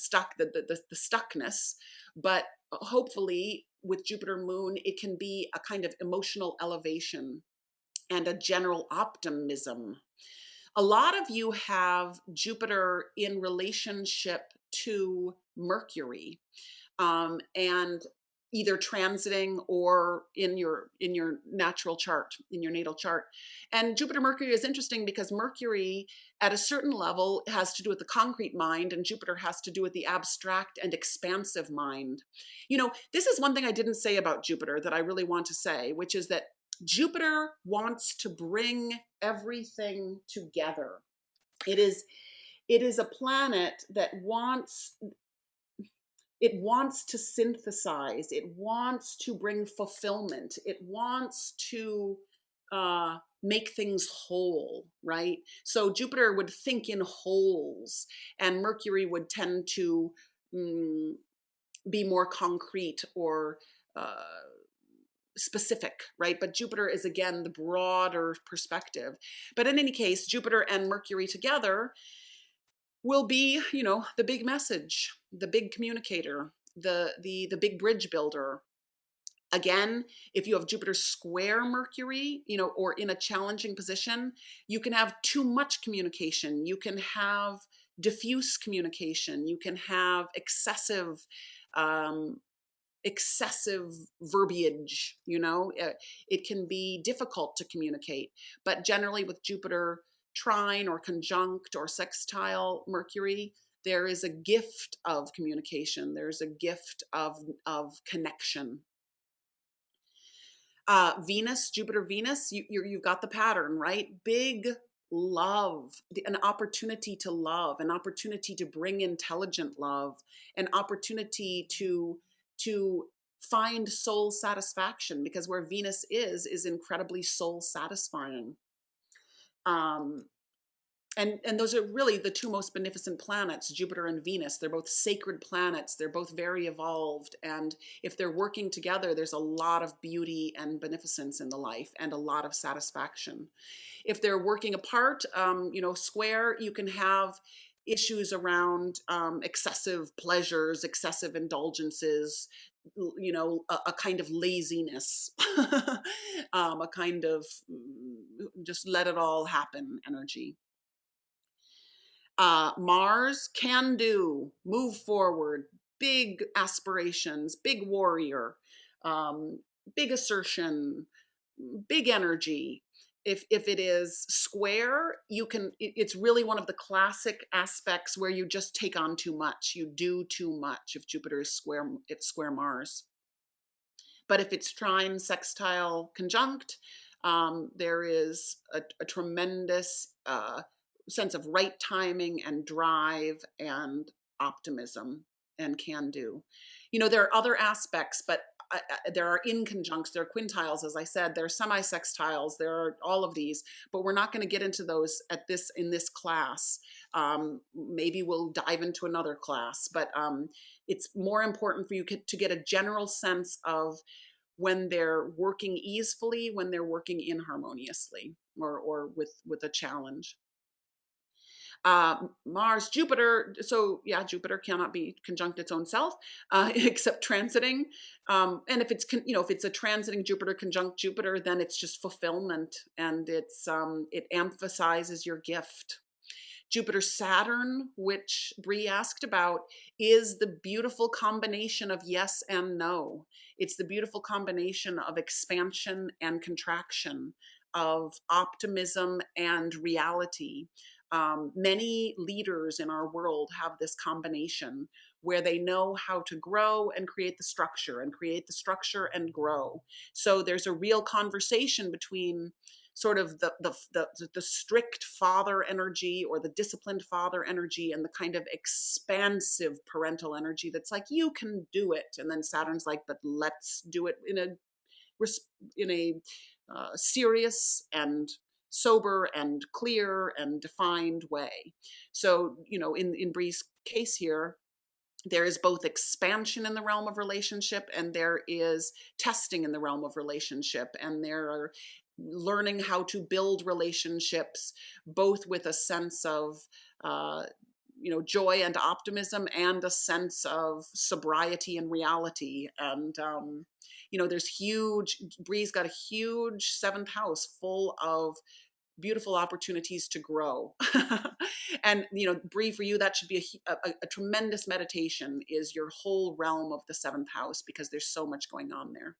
stuckness. But hopefully with Jupiter moon, it can be a kind of emotional elevation and a general optimism. A lot of you have Jupiter in relationship to Mercury, and either transiting or in your natural chart, in your natal chart. And Jupiter Mercury is interesting because Mercury at a certain level has to do with the concrete mind, and Jupiter has to do with the abstract and expansive mind. This is one thing I didn't say about Jupiter that I really want to say, which is that Jupiter wants to bring everything together. It is a planet that wants to synthesize. It wants to bring fulfillment. It wants to make things whole, right? So Jupiter would think in wholes, and Mercury would tend to be more concrete or specific, right? But Jupiter is, again, the broader perspective. But in any case, Jupiter and Mercury together will be, the big message, the big communicator, the big bridge builder. Again, if you have Jupiter square Mercury, or in a challenging position, you can have too much communication. You can have diffuse communication. You can have um, excessive verbiage. It can be difficult to communicate. But generally with Jupiter trine or conjunct or sextile Mercury, there is a gift of communication. There's a gift of connection. Venus, Jupiter, Venus, you've got the pattern, right? Big love, an opportunity to love, an opportunity to bring intelligent love, an opportunity to find soul satisfaction, because where Venus is incredibly soul satisfying. Um, and those are really the two most beneficent planets, Jupiter and Venus. They're both sacred planets. They're both very evolved. And if they're working together, there's a lot of beauty and beneficence in the life and a lot of satisfaction. If they're working apart, square, you can have issues around excessive pleasures, excessive indulgences, a kind of laziness, a kind of just let it all happen energy. Mars, can do, move forward, big aspirations, big warrior, um, big assertion, big energy. If it is square, it's really one of the classic aspects where you just take on too much. You do too much if Jupiter is square, it's square Mars. But if it's trine, sextile, conjunct, there is a tremendous sense of right timing and drive and optimism and can do. There are other aspects, but there are inconjuncts, there are quintiles, as I said, there are semi-sextiles, there are all of these, but we're not going to get into those in this class. Maybe we'll dive into another class, but it's more important for you to get a general sense of when they're working easefully, when they're working inharmoniously, or with a challenge. Mars, Jupiter. So yeah, Jupiter cannot be conjunct its own self, except transiting. And if it's a transiting Jupiter conjunct Jupiter, then it's just fulfillment, and it emphasizes your gift. Jupiter Saturn, which Bree asked about, is the beautiful combination of yes and no. It's the beautiful combination of expansion and contraction, of optimism and reality. Many leaders in our world have this combination where they know how to grow and create the structure, and create the structure and grow. So there's a real conversation between sort of the strict father energy, or the disciplined father energy, and the kind of expansive parental energy that's like, you can do it. And then Saturn's like, but let's do it in a serious and sober and clear and defined way. So in Bree's case here, There is both expansion in the realm of relationship, and there is testing in the realm of relationship. And there are learning how to build relationships, both with a sense of, uh, joy and optimism, and a sense of sobriety and reality. And, there's huge, Bree's got a huge seventh house full of beautiful opportunities to grow. And Bree, for you, that should be a tremendous meditation, is your whole realm of the seventh house, because there's so much going on there.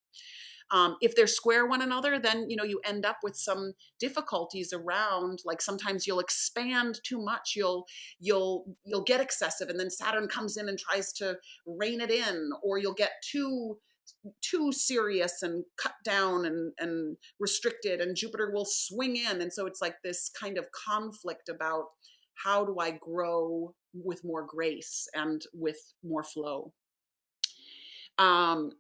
If they're square one another, then you end up with some difficulties around, like sometimes you'll expand too much, you'll get excessive, and then Saturn comes in and tries to rein it in, or you'll get too serious and cut down and restricted, and Jupiter will swing in. And so it's like this kind of conflict about, how do I grow with more grace and with more flow? um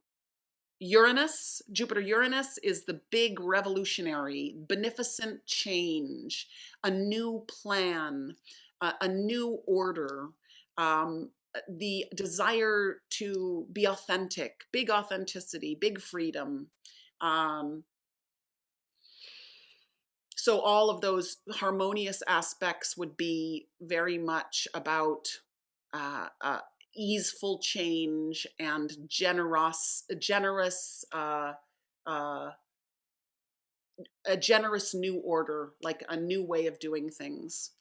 Jupiter Uranus is the big revolutionary, beneficent change, a new plan, a new order, um, the desire to be authentic, big authenticity, big freedom. Um, so all of those harmonious aspects would be very much about uh, uh, easeful change and generous uh, a generous new order, like a new way of doing things.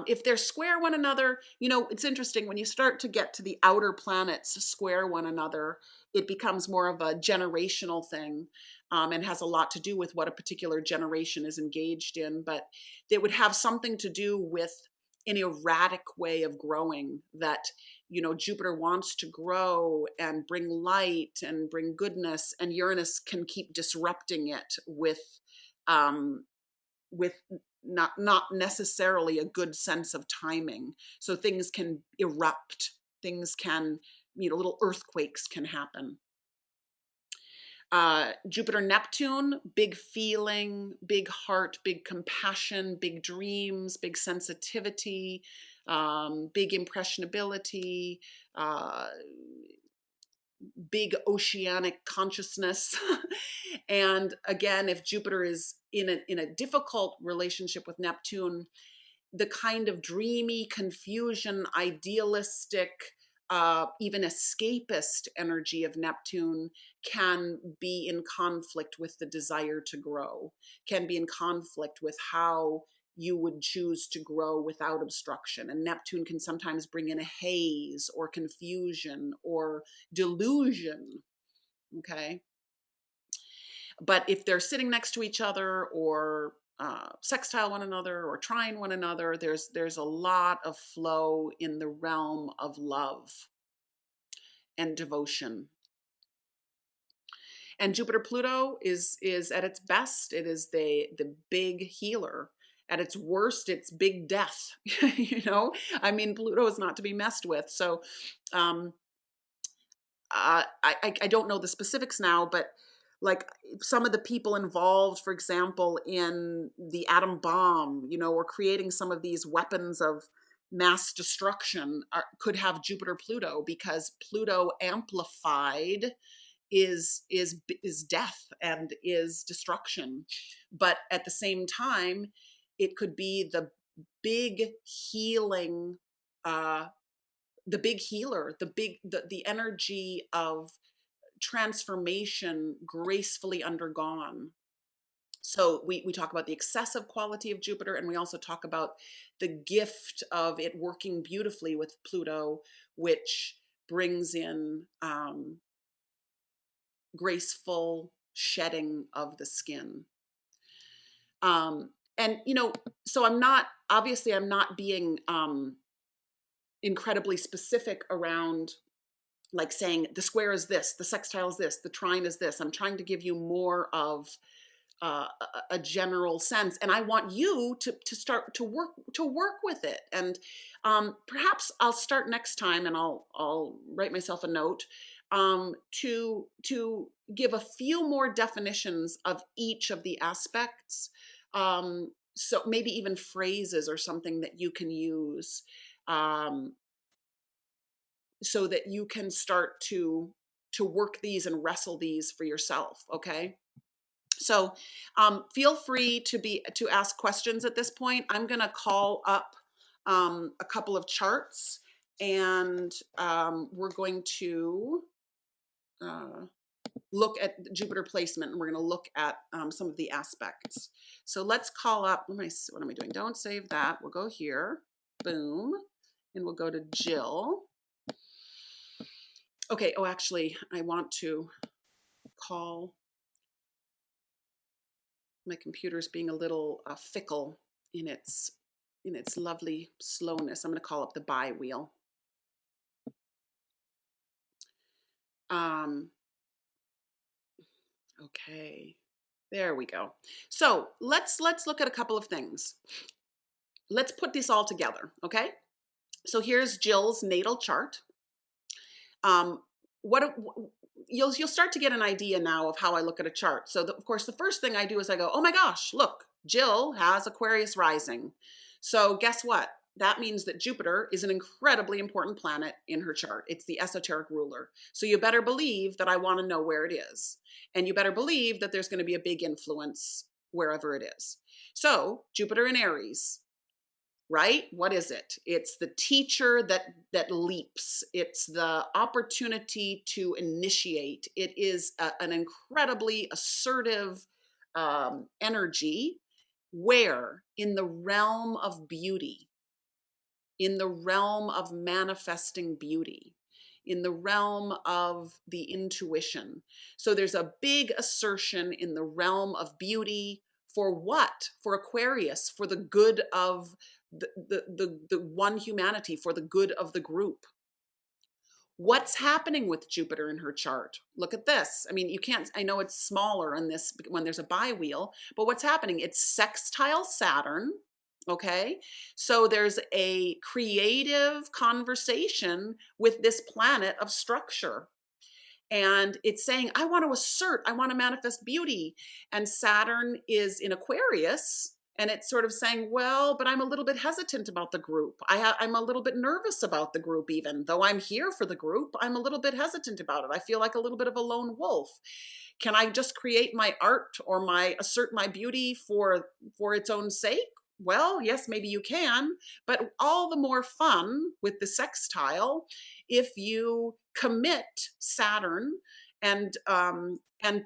If they're square one another, it's interesting when you start to get to the outer planets square one another, it becomes more of a generational thing, and has a lot to do with what a particular generation is engaged in. But it would have something to do with an erratic way of growing, that, Jupiter wants to grow and bring light and bring goodness, and Uranus can keep disrupting it um, with not necessarily a good sense of timing. So things can erupt, things can, little earthquakes can happen. Jupiter Neptune, big feeling, big heart, big compassion, big dreams, big sensitivity, big impressionability, uh, big oceanic consciousness. And again, if Jupiter is in a difficult relationship with Neptune, the kind of dreamy confusion, idealistic, even escapist energy of Neptune can be in conflict with the desire to grow, can be in conflict with how you would choose to grow without obstruction. And Neptune can sometimes bring in a haze or confusion or delusion. Okay. But if they're sitting next to each other, or sextile one another, or trine one another, there's a lot of flow in the realm of love and devotion. And Jupiter Pluto is at its best, it is the big healer. At its worst, it's big death. I mean, Pluto is not to be messed with. So um, I don't know the specifics now, but like some of the people involved, for example, in the atom bomb, or creating some of these weapons of mass destruction, could have Jupiter Pluto, because Pluto amplified is death and is destruction. But at the same time, it could be big healing uh, the big healer, the energy of transformation gracefully undergone. So we talk about the excessive quality of Jupiter, and we also talk about the gift of it working beautifully with Pluto, which brings in graceful shedding of the skin. And so I'm not being incredibly specific around, like saying the square is this, the sextile is this, the trine is this. I'm trying to give you more of a general sense, and I want you to start to work with it. And perhaps I'll start next time, and I'll write myself a note to give a few more definitions of each of the aspects. So maybe even phrases or something that you can use. Um, so that you can start to work these and wrestle these for yourself. Okay. So feel free to ask questions at this point. I'm going to call up a couple of charts, and we're going to uh, look at Jupiter placement, and we're going to look at some of the aspects. So let's call up, what am I doing? Don't save that. We'll go here, boom, and we'll go to Jill. Okay, oh, actually, I want to call, my computer's being a little fickle in its lovely slowness. I'm going to call up the buy wheel. Okay, there we go. So let's look at a couple of things. Let's put this all together, okay? So here's Jill's natal chart. What you'll start to get an idea now of how I look at a chart. So of course, the first thing I do is I go, oh my gosh, look, Jill has Aquarius rising. So guess what? That means that Jupiter is an incredibly important planet in her chart. It's the esoteric ruler. So you better believe that I want to know where it is. And you better believe that there's going to be a big influence wherever it is. So Jupiter in Aries, right? What is it? It's the teacher that leaps. It's the opportunity to initiate. It is an incredibly assertive energy, where in the realm of beauty, in the realm of manifesting beauty, in the realm of the intuition. So there's a big assertion in the realm of beauty. For what? For Aquarius, for the good of the one humanity, for the good of the group. What's happening with Jupiter in her chart? Look at this. I mean, you can't, I know it's smaller in this when there's a bi-wheel, but what's happening? It's sextile Saturn. Okay. So there's a creative conversation with this planet of structure. And it's saying, I want to assert, I want to manifest beauty. And Saturn is in Aquarius. And it's sort of saying, well, but I'm a little bit hesitant about the group. I'm a little bit nervous about the group, even though I'm here for the group. I'm a little bit hesitant about it. I feel like a little bit of a lone wolf. Can I just create my art or assert my beauty for its own sake? Well, yes, maybe you can, but all the more fun with the sextile if you commit Saturn and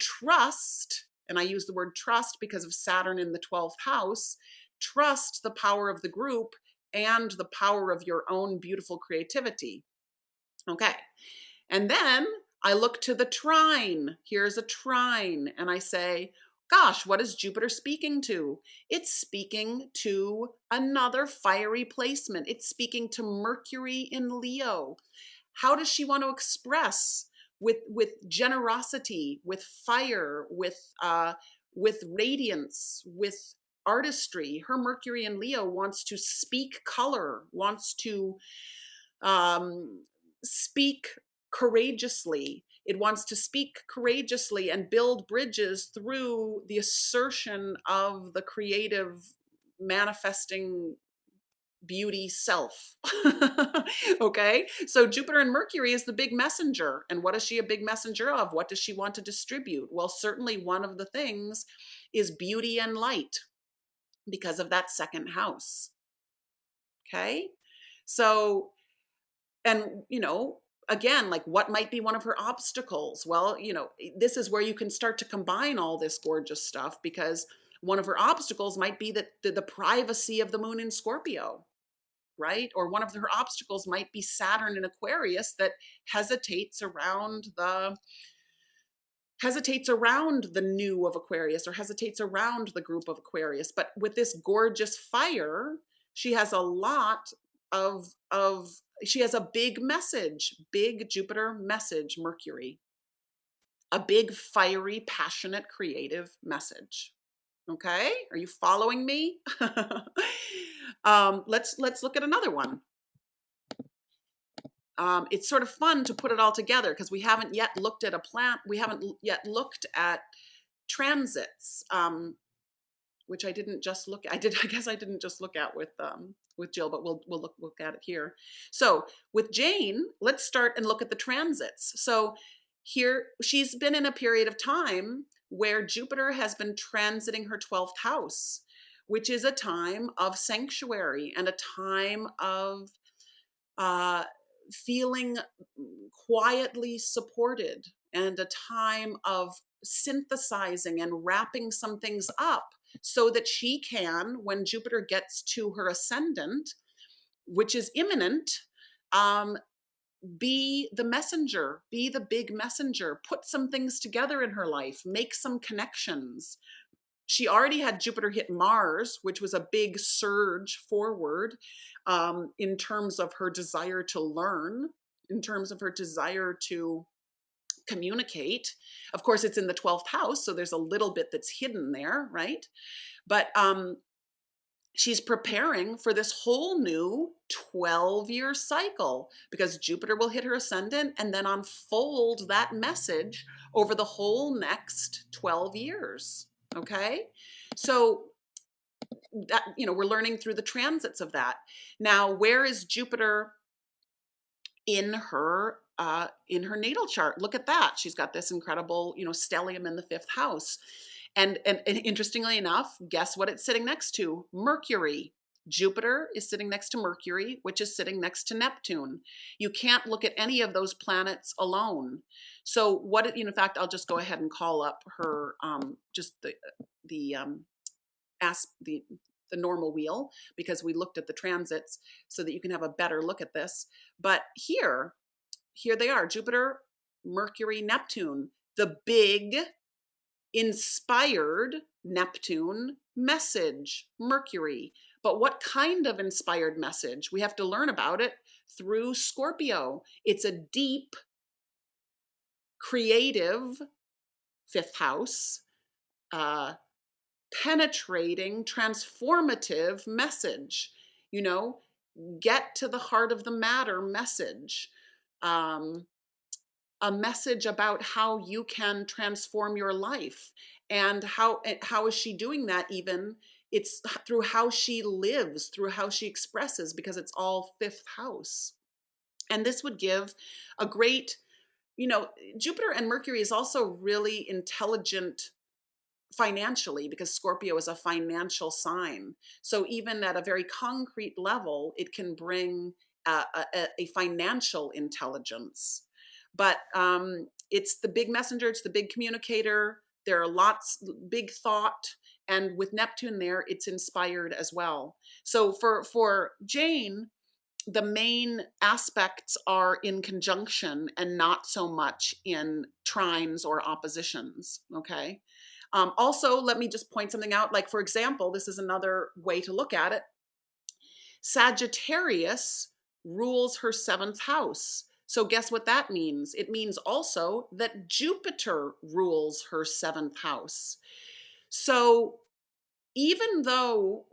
trust. And I use the word trust because of Saturn in the 12th house. Trust the power of the group and the power of your own beautiful creativity. Okay. And then I look to the trine. Here's a trine. And I say, gosh, what is Jupiter speaking to? It's speaking to another fiery placement. It's speaking to Mercury in Leo. How does she want to express with generosity, with fire, with radiance, with artistry? Her Mercury in Leo wants to speak color, wants to speak courageously. It wants to speak courageously and build bridges through the assertion of the creative manifesting beauty self. Okay, so Jupiter and Mercury is the big messenger. And what is she a big messenger of? What does she want to distribute? Well, certainly one of the things is beauty and light, because of that second house. Okay, so, and again, like, what might be one of her obstacles? Well, this is where you can start to combine all this gorgeous stuff, because one of her obstacles might be that the privacy of the moon in Scorpio, right? Or one of her obstacles might be Saturn in Aquarius, that hesitates around the new of Aquarius, or hesitates around the group of Aquarius. But with this gorgeous fire, she has a lot she has a big message, big Jupiter message, Mercury, a big fiery, passionate, creative message. Okay, are you following me? Let's look at another one. It's sort of fun to put it all together, because we haven't yet looked at a planet. We haven't yet looked at transits. which I didn't just look at. I guess I didn't just look at with Jill, but we'll look at it here. So with Jane, let's start and look at the transits. So here she's been in a period of time where Jupiter has been transiting her 12th house, which is a time of sanctuary and a time of uh, feeling quietly supported, and a time of synthesizing and wrapping some things up so that she can, when Jupiter gets to her ascendant, which is imminent, um, be the messenger, be the big messenger, put some things together in her life, make some connections. She already had Jupiter hit Mars, which was a big surge forward in terms of her desire to learn, in terms of her desire to communicate. Of course, it's in the 12th house, so there's a little bit that's hidden there, right? But she's preparing for this whole new 12-year cycle because Jupiter will hit her ascendant and then unfold that message over the whole next 12 years. Okay? So that, we're learning through the transits of that. Now, where is Jupiter in her natal chart? Look at that. She's got this incredible, stellium in the 5th house. And interestingly enough, guess what it's sitting next to? Mercury. Jupiter is sitting next to Mercury, which is sitting next to Neptune. You can't look at any of those planets alone. So what, in fact, I'll just go ahead and call up her, just the the normal wheel, because we looked at the transits so that you can have a better look at this. But here they are, Jupiter, Mercury, Neptune, the big inspired Neptune message, Mercury. But what kind of inspired message? We have to learn about it through Scorpio. It's a deep, creative 5th house, penetrating, transformative message. Get to the heart of the matter message. A message about how you can transform your life. And how is she doing that? Even it's through how she lives, through how she expresses, because it's all 5th house. And this would give a great, Jupiter and Mercury is also really intelligent financially, because Scorpio is a financial sign. So even at a very concrete level, it can bring a financial intelligence. But it's the big messenger, it's the big communicator. There are lots, big thought. And with Neptune there, it's inspired as well. So for Jane, the main aspects are in conjunction and not so much in trines or oppositions, okay? Also, let me just point something out. Like, for example, this is another way to look at it. Sagittarius rules her 7th house. So guess what that means? It means also that Jupiter rules her 7th house. So even though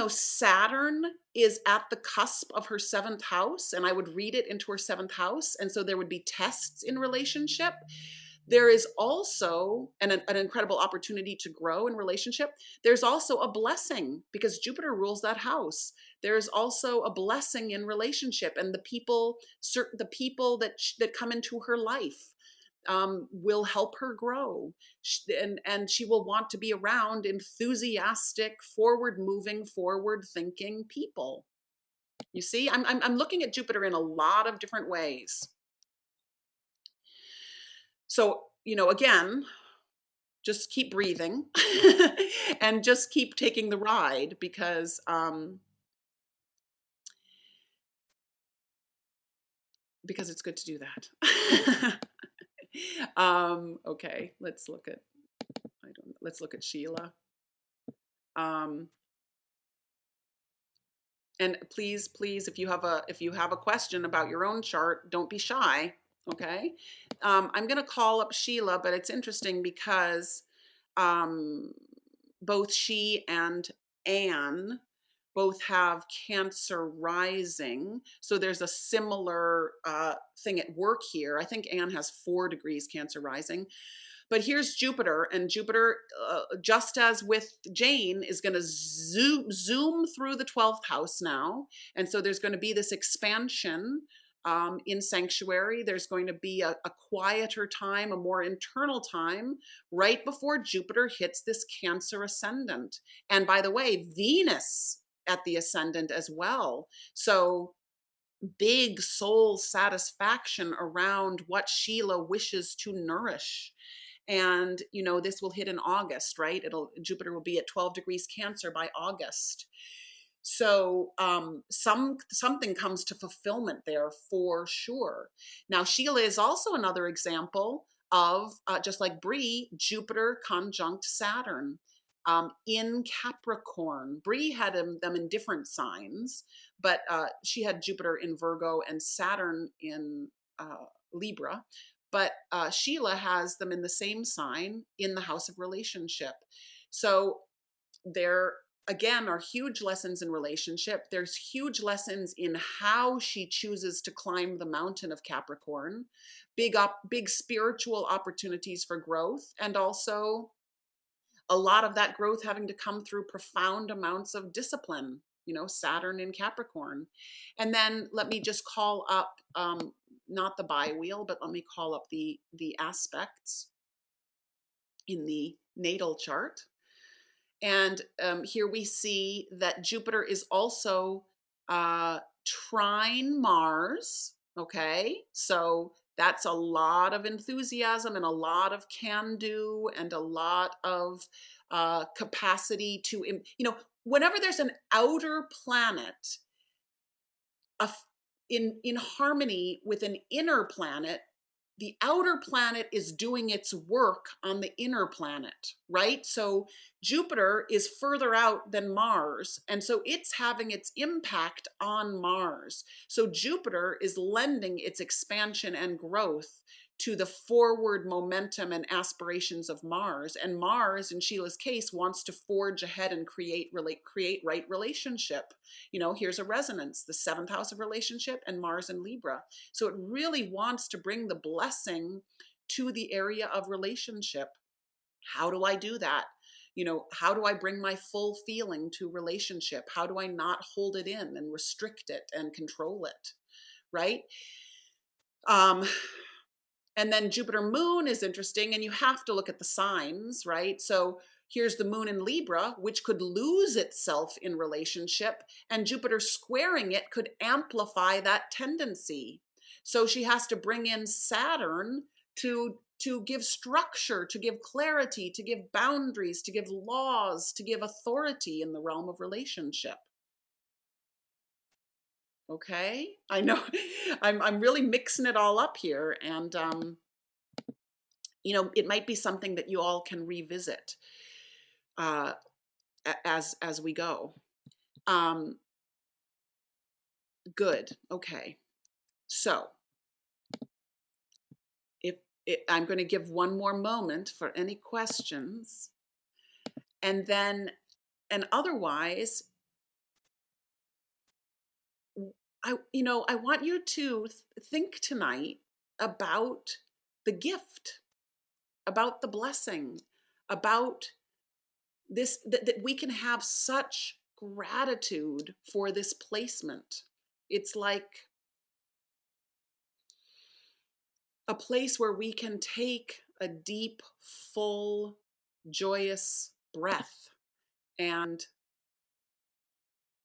Saturn is at the cusp of her 7th house, and I would read it into her 7th house, and so there would be tests in relationship, there is also an incredible opportunity to grow in relationship. There's also a blessing because Jupiter rules that house. There's also a blessing in relationship, and the people that come into her life will help her grow, and she will want to be around enthusiastic, forward-moving, forward-thinking people. You see, I'm looking at Jupiter in a lot of different ways. So, again, just keep breathing and just keep taking the ride, because it's good to do that. Okay, let's look at Sheila. And please, if you have a question about your own chart, don't be shy. Okay. I'm going to call up Sheila, but it's interesting because both she and Anne both have Cancer rising. So there's a similar thing at work here. I think Anne has 4 degrees Cancer rising. But here's Jupiter, and Jupiter, just as with Jane, is going to zoom through the 12th house now. And so there's going to be this expansion in sanctuary. There's going to be a quieter time, a more internal time, right before Jupiter hits this Cancer ascendant. And by the way, Venus at the ascendant as well. So big soul satisfaction around what Sheila wishes to nourish. And this will hit in August, right? Jupiter will be at 12 degrees Cancer by August. So something comes to fulfillment there for sure. Now Sheila is also another example of, just like Bree, Jupiter conjunct Saturn in Capricorn. Bree had them in different signs, but she had Jupiter in Virgo and Saturn in Libra. But Sheila has them in the same sign in the house of relationship. So there again are huge lessons in relationship. There's huge lessons in how she chooses to climb the mountain of Capricorn, big spiritual opportunities for growth, and also a lot of that growth having to come through profound amounts of discipline, Saturn in Capricorn. And then let me just call up, not the bi-wheel, but let me call up the aspects in the natal chart. And here we see that Jupiter is also trine Mars. Okay, so that's a lot of enthusiasm and a lot of can do and a lot of capacity to, whenever there's an outer planet in harmony with an inner planet, the outer planet is doing its work on the inner planet, right? So Jupiter is further out than Mars, and so it's having its impact on Mars. So Jupiter is lending its expansion and growth to the forward momentum and aspirations of Mars. And Mars, in Sheila's case, wants to forge ahead and create right relationship. Here's a resonance, the 7th house of relationship and Mars in Libra. So it really wants to bring the blessing to the area of relationship. How do I do that? How do I bring my full feeling to relationship? How do I not hold it in and restrict it and control it? Right? And then Jupiter moon is interesting, and you have to look at the signs, right? So here's the moon in Libra, which could lose itself in relationship, and Jupiter squaring it could amplify that tendency. So she has to bring in Saturn to give structure, to give clarity, to give boundaries, to give laws, to give authority in the realm of relationship. Okay, I know I'm really mixing it all up here, and it might be something that you all can revisit as we go. Good. Okay. So if I'm going to give one more moment for any questions, and otherwise, I want you to think tonight about the gift, about the blessing, about this, that we can have such gratitude for this placement. It's like a place where we can take a deep, full, joyous breath and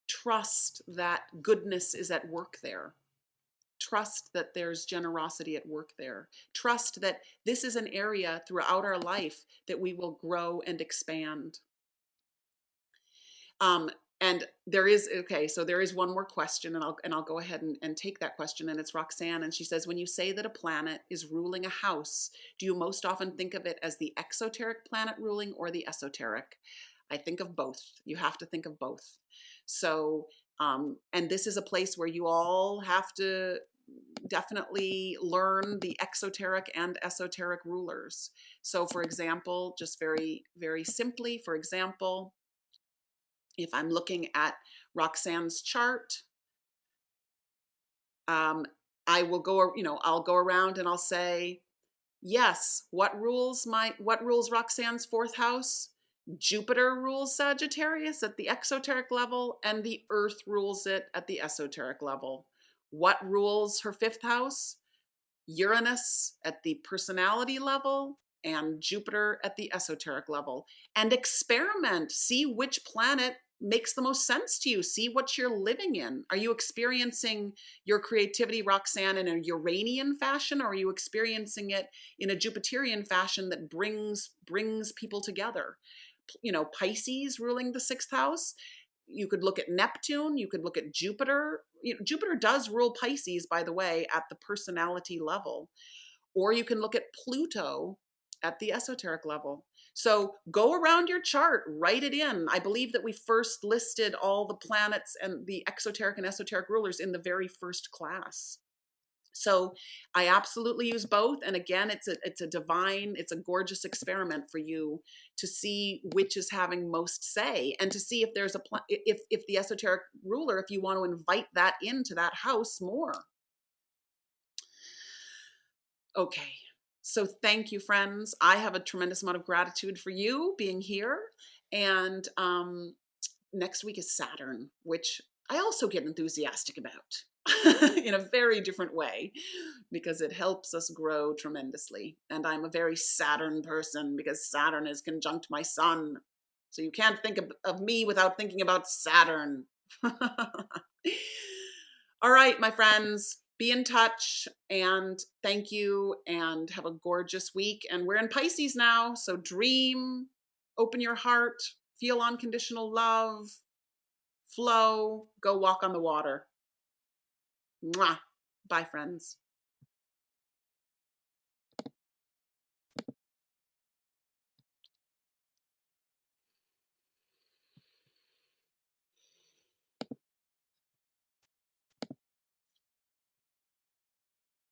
trust that goodness is at work there. Trust that there's generosity at work there. Trust that this is an area throughout our life that we will grow and expand. And there is, okay, so there is one more question, and I'll go ahead and take that question, and it's Roxanne, and she says, when you say that a planet is ruling a house, do you most often think of it as the exoteric planet ruling or the esoteric? I think of both. You have to think of both. So, and this is a place where you all have to definitely learn the exoteric and esoteric rulers. So for example, just very, very simply, for example, if I'm looking at Roxanne's chart, I will go, I'll go around and I'll say, Yes, what rules Roxanne's fourth house? Jupiter rules Sagittarius at the exoteric level, and the Earth rules it at the esoteric level. What rules her fifth house? Uranus at the personality level and Jupiter at the esoteric level. And experiment. See which planet makes the most sense to you. See what you're living in. Are you experiencing your creativity, Roxanne, in a Uranian fashion, or are you experiencing it in a Jupiterian fashion that brings people together? You know, Pisces ruling the sixth house. You could look at Neptune, you could look at Jupiter. You know, Jupiter does rule Pisces, by the way, at the personality level. Or you can look at Pluto at the esoteric level. So go around your chart, write it in. I believe that we first listed all the planets and the exoteric and esoteric rulers in the very first class. So I absolutely use both. And again, it's a gorgeous experiment for you to see which is having most say, and to see if there's if the esoteric ruler, if you want to invite that into that house more. Okay. So thank you, friends. I have a tremendous amount of gratitude for you being here. And next week is Saturn, which I also get enthusiastic about in a very different way because it helps us grow tremendously. And I'm a very Saturn person because Saturn is conjunct my sun. So you can't think of me without thinking about Saturn. All right, my friends, be in touch and thank you and have a gorgeous week. And we're in Pisces now. So dream, open your heart, feel unconditional love, flow, go walk on the water. Mwah. Bye, friends.